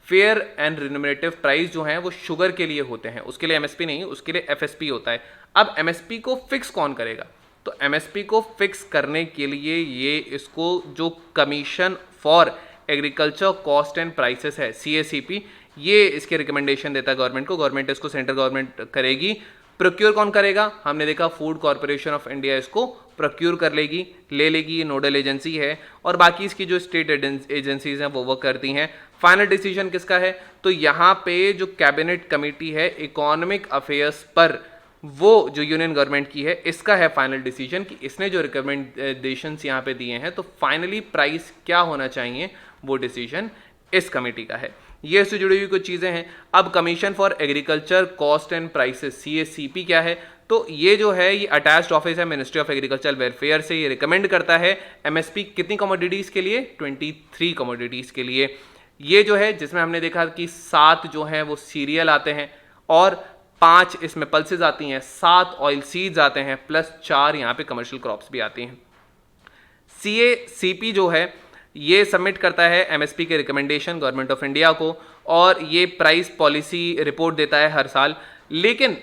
फेयर एंड रिन्यूमरेटिव प्राइस जो हैं वो शुगर के लिए होते हैं, उसके लिए एमएसपी नहीं, उसके लिए एफएसपी होता है। अब एमएसपी को फिक्स कौन करेगा, तो एमएसपी को फिक्स करने के लिए ये इसको जो commission for agriculture cost and prices है सीएसीपी, ये इसके रिकमेंडेशन देता है गवर्नमेंट को। गवर्नमेंट इसको सेंट्रल गवर्नमेंट करेगी। प्रोक्योर कौन करेगा, हमने देखा फूड कॉर्पोरेशन ऑफ इंडिया इसको प्रोक्योर कर लेगी, ले लेगी, ये नोडल एजेंसी है, और बाकी इसकी जो स्टेट एजेंसीज हैं वो वर्क करती हैं। फाइनल डिसीजन किसका है, तो यहाँ पे जो कैबिनेट कमेटी है इकोनॉमिक अफेयर्स पर, वो जो यूनियन गवर्नमेंट की है, इसका है फाइनल डिसीजन कि इसने जो रिकमेंडेशंस यहाँ पे दिए हैं तो फाइनली प्राइस क्या होना चाहिए, वो डिसीजन इस कमेटी का है। ये इससे जुड़ी हुई कुछ चीज़ें हैं। अब commission for agriculture cost and prices CACP क्या है, तो ये जो है ये अटैच्ड ऑफिस है मिनिस्ट्री ऑफ एग्रीकल्चर वेलफेयर से। ये रिकमेंड करता है एमएसपी कितनी कमोडिटीज़ के लिए, 23 कमोडिटीज़ के लिए। ये जो है जिसमें हमने देखा कि 7 जो हैं वो सीरियल आते हैं और 5 इसमें पल्सेज आती हैं, 7 ऑयल सीड्स आते हैं, प्लस 4 यहाँ पे कमर्शियल क्रॉप्स भी आती हैं। सीएसीपी जो है ये सबमिट करता है एमएसपी के रिकमेंडेशन गवर्नमेंट ऑफ इंडिया को, और ये प्राइस पॉलिसी रिपोर्ट देता है हर साल। लेकिन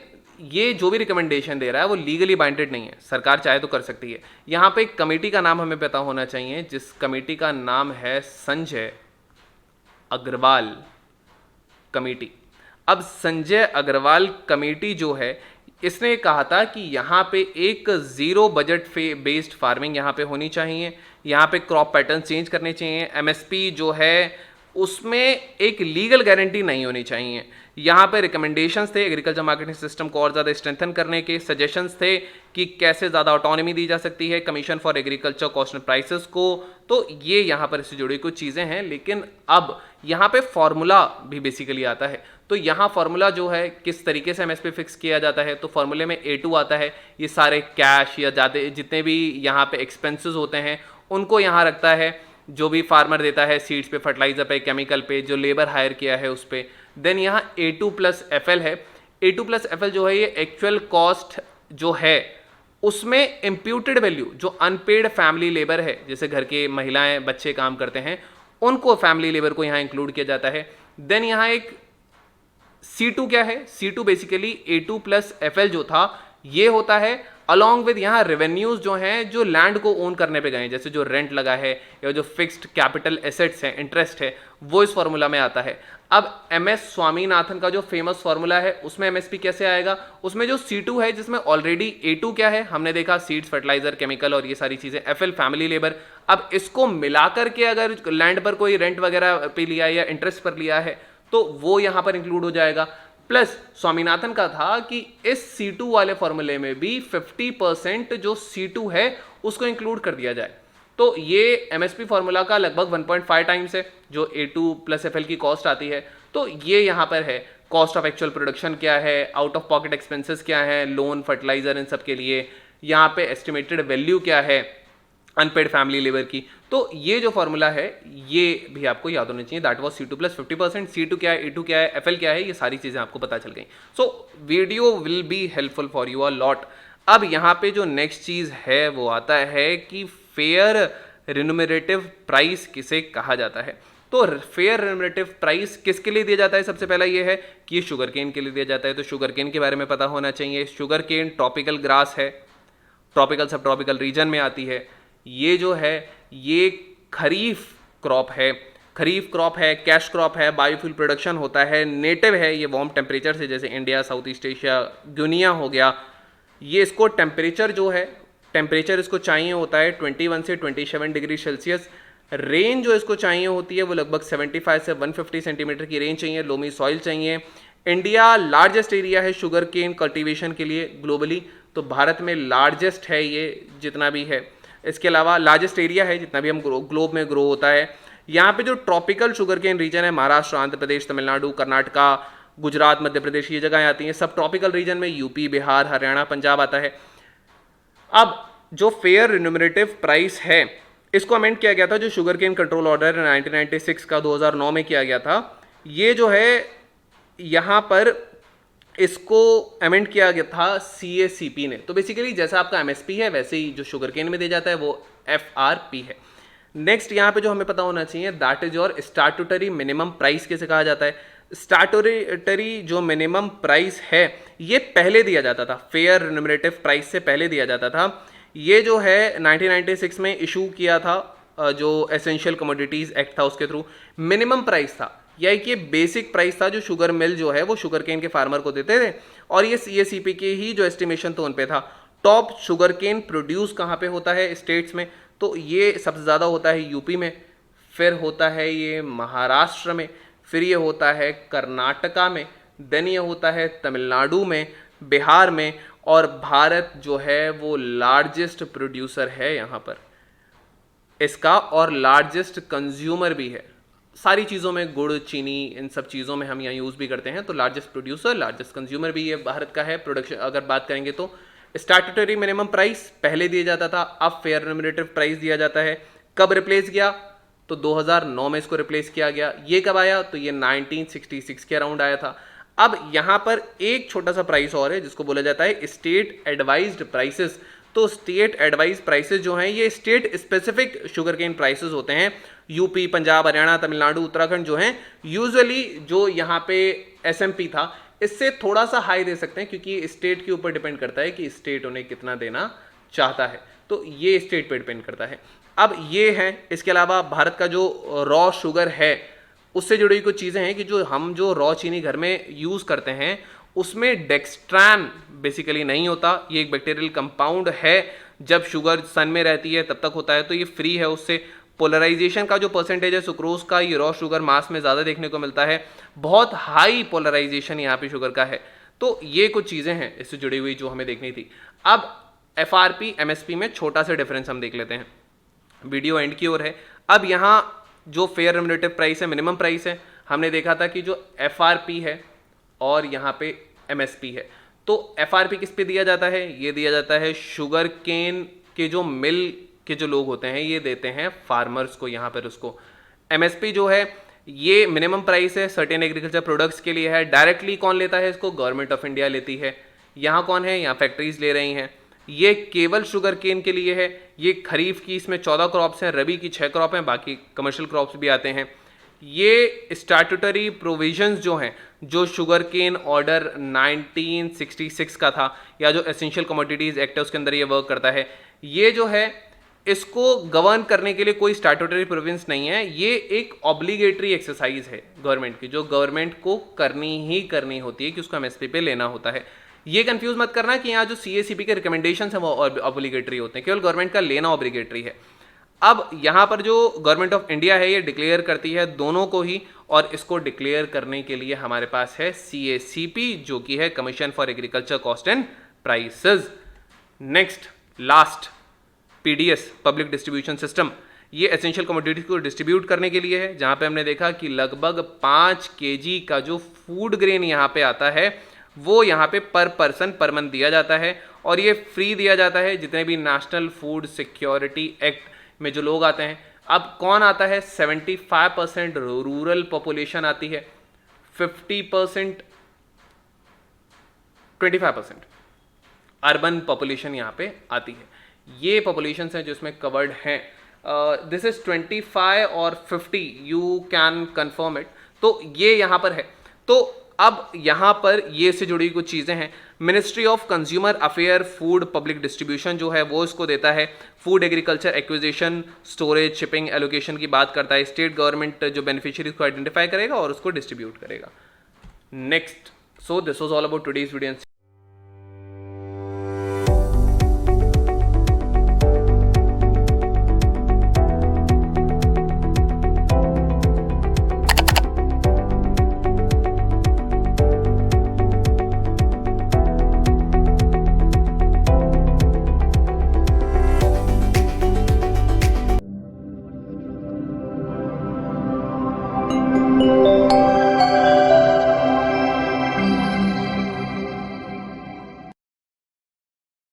ये जो भी रिकमेंडेशन दे रहा है वो लीगली बाइंडेड नहीं है, सरकार चाहे तो कर सकती है। यहाँ पे एक कमेटी का नाम हमें पता होना चाहिए, जिस कमेटी का नाम है संजय अग्रवाल कमेटी। अब संजय अग्रवाल कमेटी जो है इसने कहा था कि यहाँ पे एक ज़ीरो बजट बेस्ड फार्मिंग यहाँ पे होनी चाहिए, यहाँ पे क्रॉप पैटर्न चेंज करने चाहिए, एमएसपी जो है उसमें एक लीगल गारंटी नहीं होनी चाहिए। यहाँ पे रिकमेंडेशंस थे एग्रीकल्चर मार्केटिंग सिस्टम को और ज़्यादा स्ट्रेंथन करने के, सजेशंस थे कि कैसे ज़्यादा ऑटोनॉमी दी जा सकती है commission for agriculture cost and prices को। तो ये यहाँ पर इससे जुड़ी कुछ चीज़ें हैं। लेकिन अब यहाँ पे फॉर्मूला भी बेसिकली आता है, तो यहाँ फॉर्मूला जो है किस तरीके से एमएसपी फिक्स किया जाता है, तो फॉर्मूले में A2 आता है, ये सारे कैश या ज़्यादा जितने भी यहाँ पे एक्सपेंसेस होते हैं उनको यहाँ रखता है, जो भी फार्मर देता है सीड्स पे, फर्टिलाइजर पे, केमिकल पे, जो लेबर हायर किया है उस पर। देन यहाँ A2 + FL है। A2 + FL जो है ये एक्चुअल कॉस्ट जो है उसमें इम्प्यूटेड वैल्यू जो अनपेड फैमिली लेबर है, जैसे घर के महिलाएं बच्चे काम करते हैं, उनको फैमिली लेबर को यहाँ इंक्लूड किया जाता है। देन यहाँ एक C2 क्या है, C2 basically A2 plus FL जो था ये होता है अलॉन्ग विद यहाँ रेवेन्यूज जो हैं जो लैंड को ओन करने पे गए हैं, जैसे जो रेंट लगा है या जो फिक्स्ड कैपिटल एसेट्स है, इंटरेस्ट है, वो इस फॉर्मूला में आता है। अब MS स्वामीनाथन का जो फेमस फॉर्मूला है उसमें MSP कैसे आएगा, उसमें जो C2 है जिसमें ऑलरेडी A2 क्या है हमने देखा, सीड्स, फर्टिलाइजर, केमिकल और ये सारी चीजें, FL फैमिली लेबर। अब इसको मिलाकर के अगर लैंड पर कोई रेंट वगैरह पे लिया या इंटरेस्ट पर लिया है तो वो यहां पर इंक्लूड हो जाएगा। प्लस स्वामीनाथन का था कि इस C2 वाले फॉर्मूले में भी 50% जो C2 है उसको इंक्लूड कर दिया जाए। तो ये MSP फॉर्मूला का लगभग 1.5 टाइम्स है जो A2 प्लस FL की कॉस्ट आती है। तो ये यहाँ पर है कॉस्ट ऑफ एक्चुअल प्रोडक्शन क्या है, आउट ऑफ पॉकेट एक्सपेंसेस क्या है, लोन, फर्टिलाइजर, इन सब के लिए, यहाँ पे एस्टिमेटेड वैल्यू क्या है अनपेड फैमिली लेबर की। तो ये जो फॉर्मूला है ये भी आपको याद होना चाहिए, that was C2 plus 50%, C2 क्या है, A2 क्या है, FL क्या है, ये सारी चीजें आपको पता चल गई। So video will be helpful for you a lot. अब यहाँ पे जो नेक्स्ट चीज है वो आता है कि फेयर रिन्यूमरेटिव प्राइस किसे कहा जाता है। तो फेयर रिन्यूमरेटिव प्राइस किसके लिए दिया जाता है, सबसे पहला ये है कि ये शुगर केन के लिए दिया जाता है। तो शुगर केन के बारे में पता होना चाहिए। शुगर केन ट्रॉपिकल ग्रास है, ट्रॉपिकल सब ट्रॉपिकल रीजन में आती है। ये जो है ये खरीफ क्रॉप है, खरीफ क्रॉप है, कैश क्रॉप है, बायोफ्यूल प्रोडक्शन होता है, नेटिव है ये वार्म टेम्परेचर से, जैसे इंडिया, साउथ ईस्ट एशिया, गुनिया हो गया। ये इसको टेम्परेचर जो है, टेम्परेचर इसको चाहिए होता है 21 से 27 डिग्री सेल्सियस। रेंज जो इसको चाहिए होती है वो लगभग 75 से 150 सेंटीमीटर की रेंज चाहिए। लोमी सॉइल चाहिए। इंडिया लार्जेस्ट एरिया है शुगर केन कल्टीवेशन के लिए ग्लोबली, तो भारत में लार्जेस्ट है ये जितना भी है। इसके अलावा लार्जेस्ट एरिया है जितना भी हम ग्लोब में ग्रो होता है। यहाँ पे जो ट्रॉपिकल शुगर केन रीजन है, महाराष्ट्र, आंध्र प्रदेश, तमिलनाडु, कर्नाटका, गुजरात, मध्य प्रदेश, ये जगह आती हैं। सब ट्रॉपिकल रीजन में यूपी, बिहार, हरियाणा, पंजाब आता है। अब जो फेयर रिन्यूमरेटिव प्राइस है इसको अमेंड किया गया था, जो शुगर केन कंट्रोल ऑर्डर 1996 का 2009 में किया गया था। ये जो है यहाँ पर इसको अमेंड किया गया था CACP ने। तो बेसिकली जैसा आपका MSP है वैसे ही जो शुगर केन में दिया जाता है वो FRP है। नेक्स्ट यहाँ पे जो हमें पता होना चाहिए that is your statutory minimum price किसे कहा जाता है। स्टैट्यूटरी जो मिनिमम प्राइस है ये पहले दिया जाता था, फेयर रिन्यूमरेटिव प्राइस से पहले दिया जाता था। ये जो है 1996 में इशू किया था, जो एसेंशियल कमोडिटीज एक्ट था उसके थ्रू मिनिमम प्राइस था, या कि बेसिक प्राइस था जो शुगर मिल जो है वो शुगर केन के फार्मर को देते थे, और ये CACP के ही जो एस्टिमेशन तो उन पे था। टॉप शुगर केन प्रोड्यूस कहाँ पे होता है स्टेट्स में, तो ये सबसे ज़्यादा होता है यूपी में, फिर होता है ये महाराष्ट्र में, फिर ये होता है कर्नाटका में, देन ये होता है तमिलनाडु में, बिहार में, और भारत जो है वो लार्जेस्ट प्रोड्यूसर है यहाँ पर इसका, और लार्जेस्ट कंज्यूमर भी है। सारी चीज़ों में, गुड़, चीनी, इन सब चीज़ों में हम यहाँ यूज़ भी करते हैं। तो लार्जेस्ट प्रोड्यूसर, लार्जेस्ट कंज्यूमर भी ये भारत का है। प्रोडक्शन अगर बात करेंगे तो स्टैट्यूटरी मिनिमम प्राइस पहले दिया जाता था, अब फेयर रिन्यूमरेटिव प्राइस दिया जाता है। कब रिप्लेस किया, तो 2009 में इसको रिप्लेस किया गया। ये कब आया, तो ये 1966 के अराउंड आया था। अब यहाँ पर एक छोटा सा प्राइस और है जिसको बोला जाता है स्टेट एडवाइज्ड प्राइसेस। तो स्टेट एडवाइज प्राइसेस जो हैं ये state specific sugar cane prices होते हैं। यूपी, पंजाब, हरियाणा, तमिलनाडु, उत्तराखंड जो हैं यूजुअली जो यहाँ पे SMP था इससे थोड़ा सा हाई दे सकते हैं, क्योंकि स्टेट के ऊपर डिपेंड करता है कि स्टेट उन्हें कितना देना चाहता है। तो ये स्टेट पे डिपेंड करता है। अब ये है, इसके अलावा भारत का जो रॉ शुगर है उससे जुड़ी हुई कुछ चीज़ें हैं कि जो हम जो रॉ चीनी घर में यूज़ करते हैं उसमें डेक्सट्रैन बेसिकली नहीं होता। ये एक बैक्टीरियल कंपाउंड है, जब शुगर सन में रहती है तब तक होता है, तो ये फ्री है उससे। पोलराइजेशन का जो परसेंटेज है सुक्रोज का, ये रॉ शुगर मास में ज़्यादा देखने को मिलता है, बहुत हाई पोलराइजेशन यहाँ पे शुगर का है। तो ये कुछ चीज़ें हैं इससे जुड़ी हुई जो हमें देखनी थी। अब FRP MSP में छोटा सा डिफरेंस हम देख लेते हैं। वीडियो एंड की ओर है। अब यहाँ जो फेयर रिम्यूनरेटिव प्राइस है, मिनिमम प्राइस है, हमने देखा था कि जो FRP है और यहाँ पे MSP है। तो FRP किस पे दिया जाता है, ये दिया जाता है शुगर केन के जो मिल के जो लोग होते हैं ये देते हैं फार्मर्स को यहाँ पर उसको। MSP जो है ये मिनिमम प्राइस है, सर्टेन एग्रीकल्चर प्रोडक्ट्स के लिए है। डायरेक्टली कौन लेता है इसको, गवर्नमेंट ऑफ इंडिया लेती है। यहाँ कौन है, यहाँ फैक्ट्रीज ले रही हैं। ये केवल शुगर केन के लिए है। ये खरीफ की इसमें 14 क्रॉप्स हैं, रबी की 6 क्रॉप हैं, बाकी कमर्शियल क्रॉप्स भी आते हैं। ये स्टैट्यूटरी प्रोविजंस जो हैं, जो शुगर केन ऑर्डर 1966 का था या जो एसेंशियल कमोडिटीज एक्ट है उसके अंदर ये वर्क करता है, ये जो है इसको गवर्न करने के लिए कोई स्टैट्यूटरी प्रोविजंस नहीं है। ये एक ऑब्लिगेटरी एक्सरसाइज है गवर्नमेंट की, जो गवर्नमेंट को करनी ही करनी होती है कि उसको एमएसपी पे लेना होता है। ये कंफ्यूज मत करना कि यहाँ जो सीएसीपी के रिकमेंडेशंस हैं वो ऑब्लिगेटरी होते हैं, केवल गवर्नमेंट का लेना ऑब्लिगेटरी है। अब यहाँ पर जो गवर्नमेंट ऑफ इंडिया है ये डिक्लेयर करती है दोनों को ही, और इसको डिक्लेयर करने के लिए हमारे पास है सीएसीपी, जो कि है commission for agriculture cost and prices. Next last PDS, public distribution system, ये एसेंशियल कमोडिटीज को डिस्ट्रीब्यूट करने के लिए है, जहाँ पे हमने देखा कि लगभग 5 केजी का जो फूड ग्रेन यहाँ पे आता है वो यहाँ पे पर पर्सन पर मंथ दिया जाता है, और ये फ्री दिया जाता है जितने भी नेशनल फूड सिक्योरिटी एक्ट में जो लोग आते हैं। अब कौन आता है? 75% रूरल पॉपुलेशन आती है, 50% 25% अर्बन पॉपुलेशन यहाँ पे आती है। ये पॉपुलेशन हैं जो इसमें कवर्ड हैं। दिस इज 25 और 50, यू कैन कंफर्म इट। तो ये यहाँ पर है। तो अब यहाँ पर ये से जुड़ी कुछ चीज़ें हैं। Ministry of consumer affair food public distribution जो है वो इसको देता है। Food agriculture acquisition storage shipping allocation की बात करता है। स्टेट गवर्नमेंट जो बेनिफिशियरीज को आइडेंटिफाई करेगा और उसको डिस्ट्रीब्यूट करेगा। Next, so this was all about today's video.